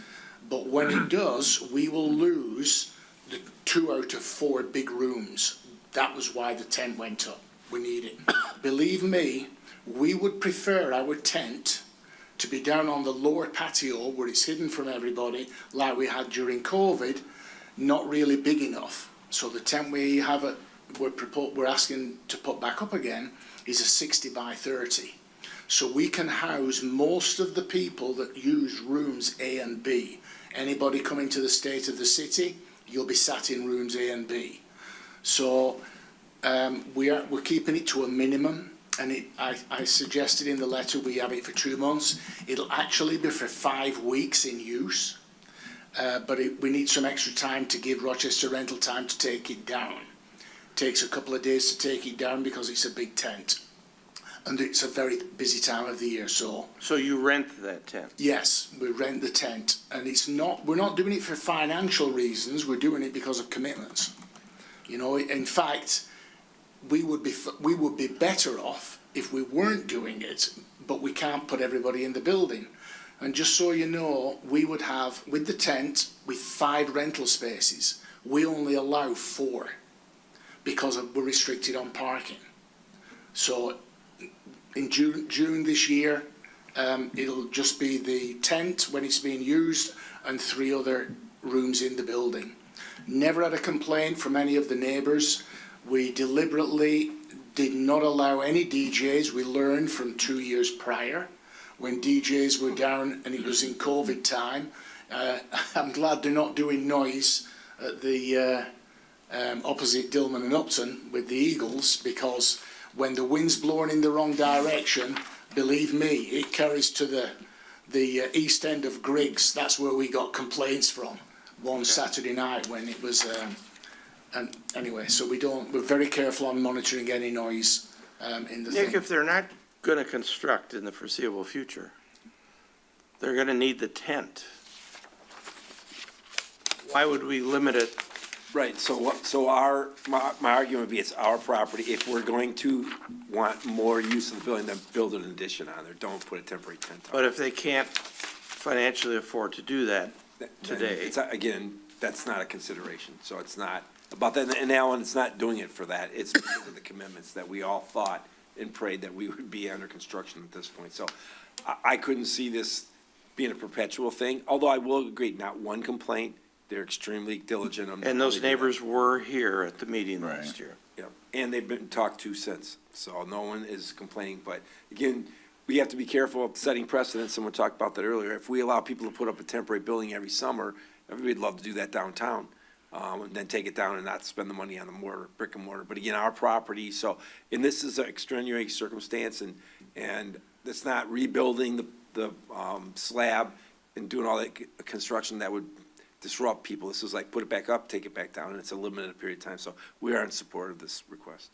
But when it does, we will lose the 2 out of 4 big rooms. That was why the tent went up. We need it. Believe me, we would prefer our tent to be down on the lower patio where it's hidden from everybody, like we had during COVID, not really big enough. So the tent we have we're asking to put back up again is a 60 by 30. So we can house most of the people that use rooms A and B. Anybody coming to the state of the city, you'll be sat in rooms A and B. So we're keeping it to a minimum, and I suggested in the letter we have it for 2 months. It'll actually be for 5 weeks in use, but we need some extra time to give Rochester Rental time to take it down. It takes a couple of days to take it down because it's a big tent, and it's a very busy time of the year. So you rent that tent? Yes, we rent the tent, and we're not doing it for financial reasons. We're doing it because of commitments. You know, in fact, we would be better off if we weren't doing it, but we can't put everybody in the building. And just so you know, we would have, with the tent, with 5 rental spaces, we only allow 4 because we're restricted on parking. So in June this year, it'll just be the tent when it's being used and 3 other rooms in the building. Never had a complaint from any of the neighbours. We deliberately did not allow any DJs. We learned from 2 years prior when DJs were down and it was in COVID time. I'm glad they're not doing noise at the opposite Dillman and Upton with the Eagles, because when the wind's blowing in the wrong direction, believe me, it carries to the east end of Griggs. That's where we got complaints from one Saturday night when it was. And anyway, so we're very careful on monitoring any noise in the Nick, thing. if they're not going to construct in the foreseeable future, they're going to need the tent. Why would we limit it? Right, so my argument would be it's our property. If we're going to want more use of the building, then build an addition on there. Don't put a temporary tent on. But if they can't financially afford to do that today. It's, again, that's not a consideration, so it's not about that. And Alan, it's not doing it for that. It's because of the commitments that we all thought and prayed that we would be under construction at this point. So I couldn't see this being a perpetual thing, although I will agree, not one complaint. They're extremely diligent on. And those neighbors were here at the meeting last year. Yeah, and they've been talked to since, so no one is complaining. But again, we have to be careful of setting precedents. Someone talked about that earlier. If we allow people to put up a temporary building every summer, everybody'd love to do that downtown, and then take it down and not spend the money on the mortar, brick and mortar. But again, our property, so, and this is an extenuating circumstance, and it's not rebuilding the slab and doing all that construction that would disrupt people. This is like put it back up, take it back down, and it's a limited period of time. So we are in support of this request.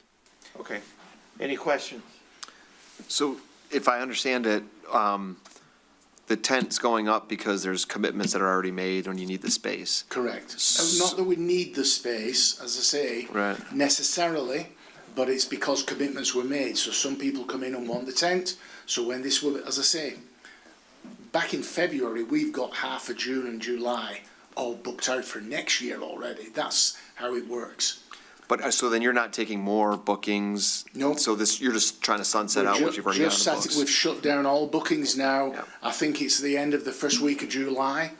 Okay. Any questions? So if I understand it, the tent's going up because there's commitments that are already made and you need the space. Correct. Not that we need the space, as I say, Right. necessarily, but it's because commitments were made. So some people come in and want the tent. So when this will, as I say, back in February, we've got half of June and July all booked out for next year already. That's how it works. But, so then you're not taking more bookings? No. So this, you're just trying to sunset out what you've already got on the books? We've shut down all bookings now. Yeah. I think it's the end of the first week of July.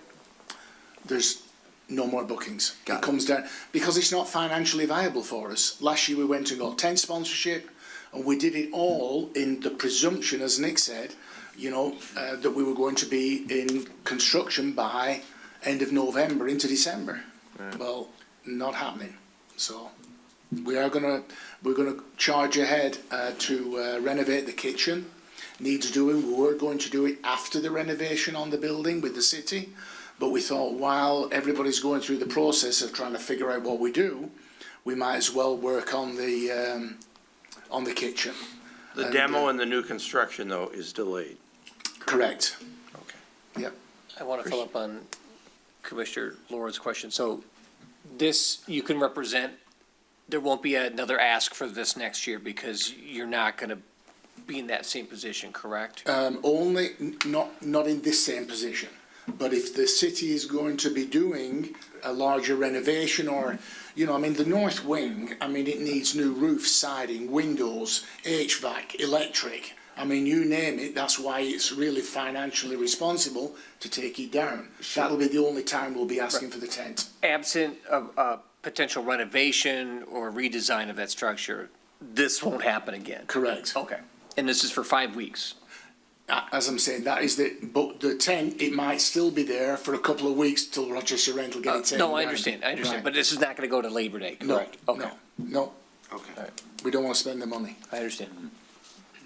There's no more bookings. It comes down, because it's not financially viable for us. Last year we went and got tent sponsorship, and we did it all in the presumption, as Nick said, that we were going to be in construction by end of November into December. Right. Well, not happening. So we're gonna charge ahead to renovate the kitchen. Needs doing. We were going to do it after the renovation on the building with the city, but we thought while everybody's going through the process of trying to figure out what we do, we might as well work on the kitchen. The demo and the new construction, though, is delayed. Correct. Okay. Yep. I want to follow up on Commissioner Lord's question. So this, you can represent, there won't be another ask for this next year because you're not going to be in that same position, correct? Only, not in this same position. But if the city is going to be doing a larger renovation or, the north wing, it needs new roof, siding, windows, HVAC, electric. You name it, that's why it's really financially responsible to take it down. Sure. That'll be the only time we'll be asking for the tent. Absent of potential renovation or redesign of that structure, this won't happen again? Correct. Okay. And this is for 5 weeks? As I'm saying, that is but the tent, it might still be there for a couple of weeks till Rochester Rent will get it taken No, I down. understand, Right. but this is not going to go to Labor Day, correct? Okay. No. Okay. All right. We don't want to spend the money. I understand.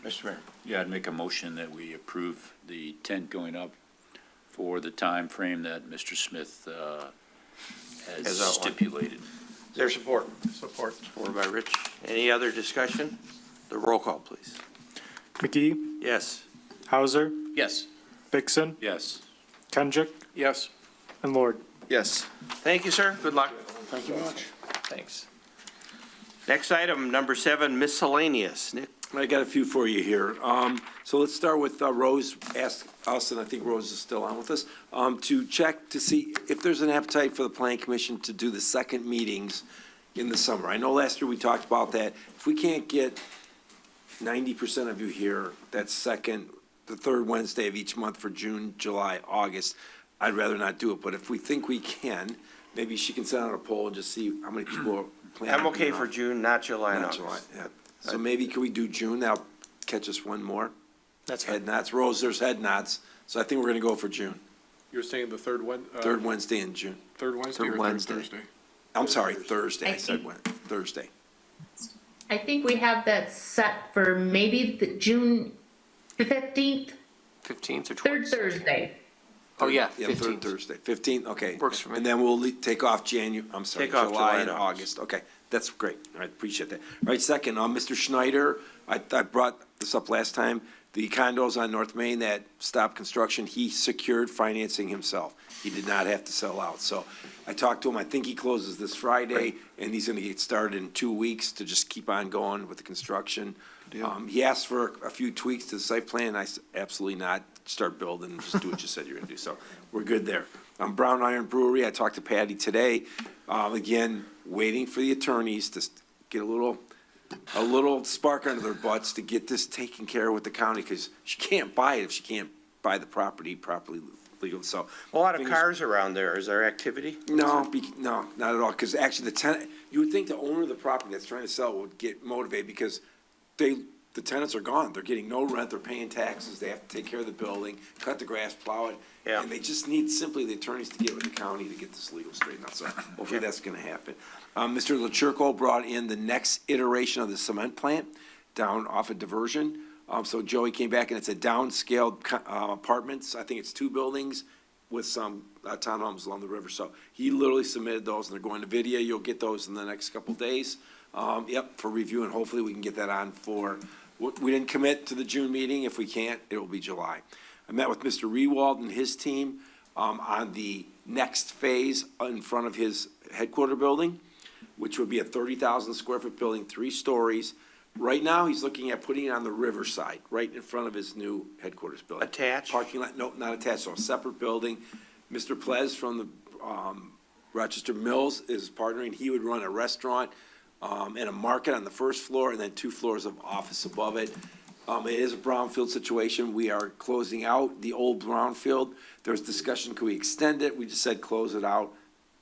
Mr. Mayor. Yeah, I'd make a motion that we approve the tent going up for the time frame that Mr. Smith has As outlined. stipulated. Is there support? Support. Supported by Rich. Any other discussion? The roll call, please. McGee, Yes. Hauser, Yes. Vixen, Yes. Kendrick, Yes. and Lord. Yes. Thank you, sir. Good luck. Thank you very much. Thanks. Next item, number 7, miscellaneous. Nick? I got a few for you here. So let's start with Rose asked us, and I think Rose is still on with us, to check to see if there's an appetite for the planning commission to do the second meetings in the summer. I know last year we talked about that. If we can't get 90% of you here, that's the third Wednesday of each month for June, July, August, I'd rather not do it. But if we think we can, maybe she can send out a poll and just see how many people are planning. I'm okay for June, not July and Not August. July, yeah. So maybe can we do June? That'll catch us one more. That's Head nods. Rose, there's head nods. So I think we're gonna go for June. You're saying the third one? Third Wednesday in June. Third Wednesday Third or Wednesday. third Thursday? I'm sorry, Thursday. I said Thursday. I think we have that set for maybe the June 15th, 15th or 20th? third Thursday. Oh, yeah, Third 15th. Thursday. 15th, okay. Works for me. And then we'll take off Take off July and August. Okay, that's great. All right, appreciate that. All right, second, Mr. Schneider, I brought this up last time. The condos on North Main that stopped construction, he secured financing himself. He did not have to sell out. So I talked to him, I think he closes this Friday, and he's gonna get started in 2 weeks to just keep on going with the construction. He asked for a few tweaks to the site plan, and I said, absolutely not, start building, just do what you said you're gonna do. So we're good there. Brown Iron Brewery, I talked to Patty today, again, waiting for the attorneys to get a little spark under their butts to get this taken care of with the county, because she can't buy it if she can't buy the property properly legal, so. A lot of cars around there. Is there activity? No, no, not at all, because actually the tenant, you would think the owner of the property that's trying to sell would get motivated, because the tenants are gone, they're getting no rent, they're paying taxes, they have to take care of the building, cut the grass, plow it. Yeah. And they just need simply the attorneys to get with the county to get this legal straightened out, so hopefully that's gonna happen. Mr. LaChurco brought in the next iteration of the cement plant down off of Diversion. So Joey came back and it's a downscaled, apartments, I think it's 2 buildings with some, townhomes along the river. So he literally submitted those and they're going to video. You'll get those in the next couple days. For review, and hopefully we can get that on for, we didn't commit to the June meeting. If we can't, it will be July. I met with Mr. Rewald and his team, on the next phase in front of his headquarter building, which would be a 30,000 square foot building, 3 stories. Right now, he's looking at putting it on the riverside, right in front of his new headquarters building. Attached? Parking lot, nope, not attached, so a separate building. Mr. Plez from the, Rochester Mills is partnering. He would run a restaurant, and a market on the first floor, and then 2 floors of office above it. It is a brownfield situation. We are closing out the old brownfield. There's discussion, could we extend it? We just said close it out.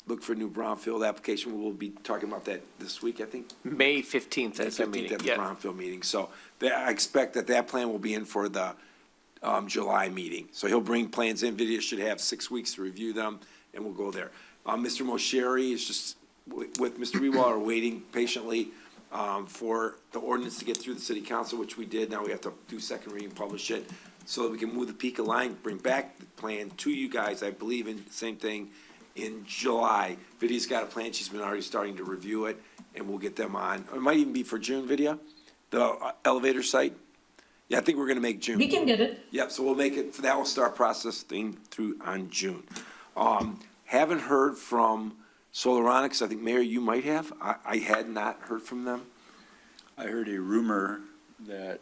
Look for a new brownfield application. We'll be talking about that this week, I think. May 15th, that's the 15th meeting. at the Yeah. brownfield meeting. So I expect that plan will be in for the July meeting. So he'll bring plans in. Video should have 6 weeks to review them, and we'll go there. Mr. Mosheri is just, with Mr. Rewald, are waiting patiently for the ordinance to get through the city council, which we did. Now we have to do second reading, publish it, so that we can move the PICA line, bring back the plan to you guys, I believe in, same thing, in July. Vidia's got a plan, she's been already starting to review it, and we'll get them on. It might even be for June, Vidia, the elevator site. Yeah, I think we're gonna make June. We can get it. Yep, so we'll make it, that will start processing through on June. Haven't heard from Solaronics, I think, Mayor, you might have. I had not heard from them. I heard a rumor that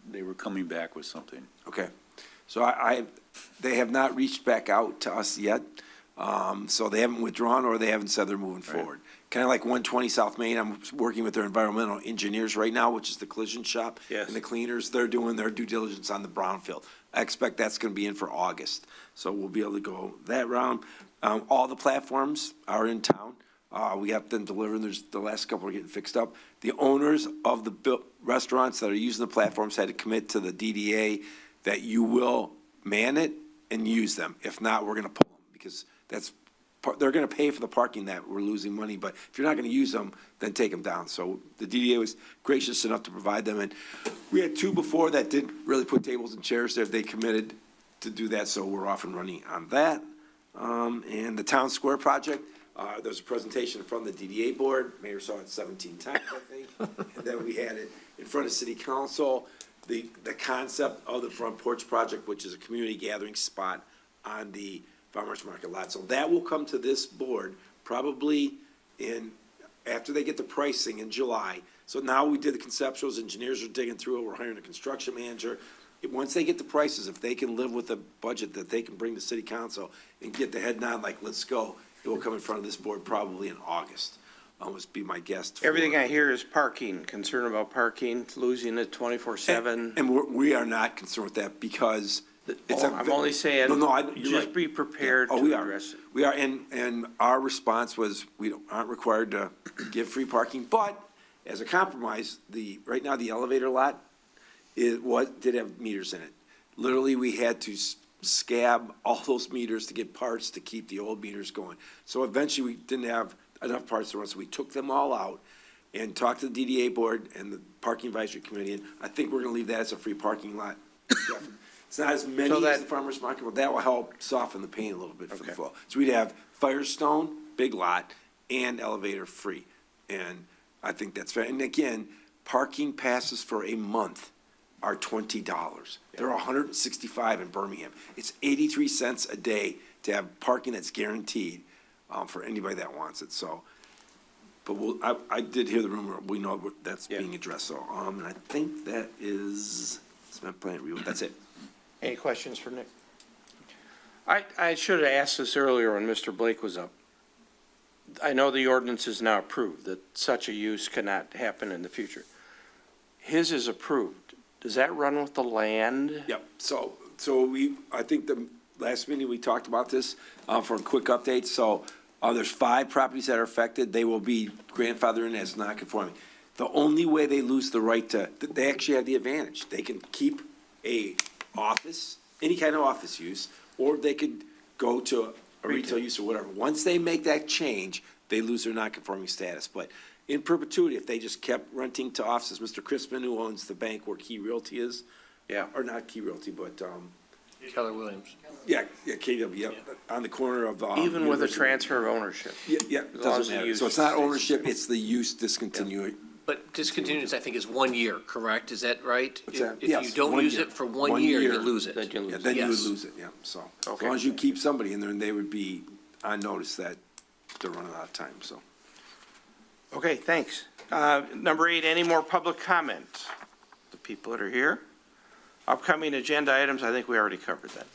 they were coming back with something. Okay, so they have not reached back out to us yet. So they haven't withdrawn or they haven't said they're moving forward. Kind of like 120 South Main, I'm working with their environmental engineers right now, which is the collision shop. Yes. And the cleaners, they're doing their due diligence on the brownfield. I expect that's gonna be in for August, so we'll be able to go that round. All the platforms are in town. We have them delivered, there's, the last couple are getting fixed up. The owners of the restaurants that are using the platforms had to commit to the DDA that you will man it and use them. If not, we're gonna pull them, because they're gonna pay for the parking that we're losing money, but if you're not gonna use them, then take them down. So the DDA was gracious enough to provide them, and we had 2 before that didn't really put tables and chairs there. They committed to do that, so we're off and running on that. And the Town Square project, there's a presentation from the DDA board. Mayor saw it 17 times, I think. And then we had it in front of City Council, the concept of the Front Porch Project, which is a community gathering spot on the farmer's market lot. So that will come to this board probably after they get the pricing in July. So now we did the conceptuals, engineers are digging through it, we're hiring a construction manager. Once they get the prices, if they can live with the budget that they can bring to city council and get the head nod like, let's go, it will come in front of this board probably in August. Almost be my guess. Everything I hear is parking, concern about parking, losing it 24/7. And we are not concerned with that because it's a. I'm only saying, you're just right. be prepared Oh, we to are. address it. We are, and our response was, aren't required to give free parking, but as a compromise, right now, the elevator lot, did have meters in it. Literally, we had to scab all those meters to get parts to keep the old meters going. So eventually, we didn't have enough parts to run, so we took them all out and talked to the DDA board and the parking advisory committee, and I think we're gonna leave that as a free parking lot. It's not as many as the farmer's market, but that will help soften the pain a little bit for the flow. So we'd have Firestone, big lot, and elevator free. And I think that's fair. And again, parking passes for a month are $20. There are 165 in Birmingham. It's 83 cents a day to have parking that's guaranteed, for anybody that wants it, so. But I did hear the rumor, we know that's being addressed, so, and I think that is, cement plant review, that's it. Any questions for Nick? I should have asked this earlier when Mr. Blake was up. I know the ordinance is now approved, that such a use cannot happen in the future. His is approved. Does that run with the land? Yep, so I think the last meeting we talked about this, for a quick update, so, there's 5 properties that are affected, they will be grandfathered in as non-conforming. The only way they lose the right they actually have the advantage, they can keep a office, any kind of office use, or they could go to a retail use or whatever. Once they make that change, they lose their non-conforming status, but in perpetuity, if they just kept renting to offices, Mr. Crispin, who owns the bank where Key Realty is, or not Key Realty, but, Keller Williams. KW, on the corner of, Even with a University. transfer of ownership? Yeah, it As long as doesn't the matter. use So it's not stays the ownership, same. it's the use discontinuity. But discontinuance, I think, is 1 year, correct? Is that right? What's that? If Yes, you don't 1 use year. it for 1 year, you lose it. Then you lose Yeah, it. then you would Yes. lose it, yeah, so. As Okay. long as you keep somebody in there, and they would be on notice that they're running out of time, so. Okay, thanks. Number 8, any more public comment? The people that are here? Upcoming agenda items, I think we already covered that.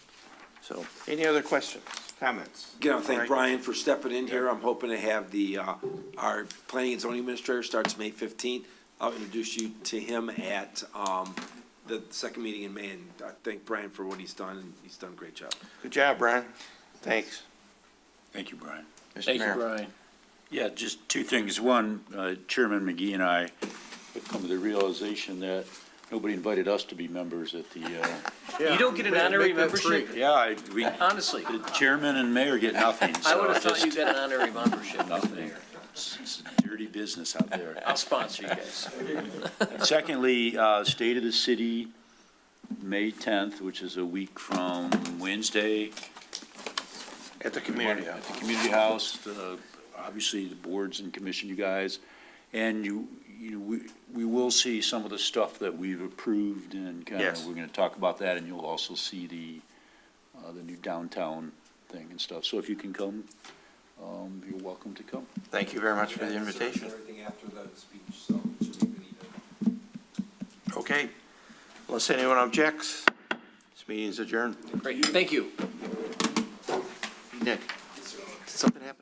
So, any other questions, comments? Again, I All thank right. Brian for stepping in here. I'm hoping to have our planning and zoning administrator starts May 15th. I'll introduce you to him at, the second meeting in May, and I thank Brian for what he's done, and he's done a great job. Good job, Brian. Thanks. Thank you, Brian. Mr. Thank you, Mayor. Brian. Yeah, just 2 things. One, Chairman McGee and I have come to the realization that nobody invited us to be members at the, You don't get an honorary membership? yeah, Honestly, the chairman and mayor get nothing. I would have so thought you got an honorary membership. Nothing. It's dirty business out there. I'll sponsor you guys. And secondly, State of the City, May 10th, which is a week from Wednesday. At the community At the community house, obviously the boards and commission, you guys. And we will see some of the stuff that we've approved and kind Yes. of, we're gonna talk about that, and you'll also see the new downtown thing and stuff. So if you can come, you're welcome to come. Thank you very much for the invitation. Everything after the speech, so it should be good. Okay, unless anyone objects, this meeting is adjourned. Great, thank you. Nick, did something happen?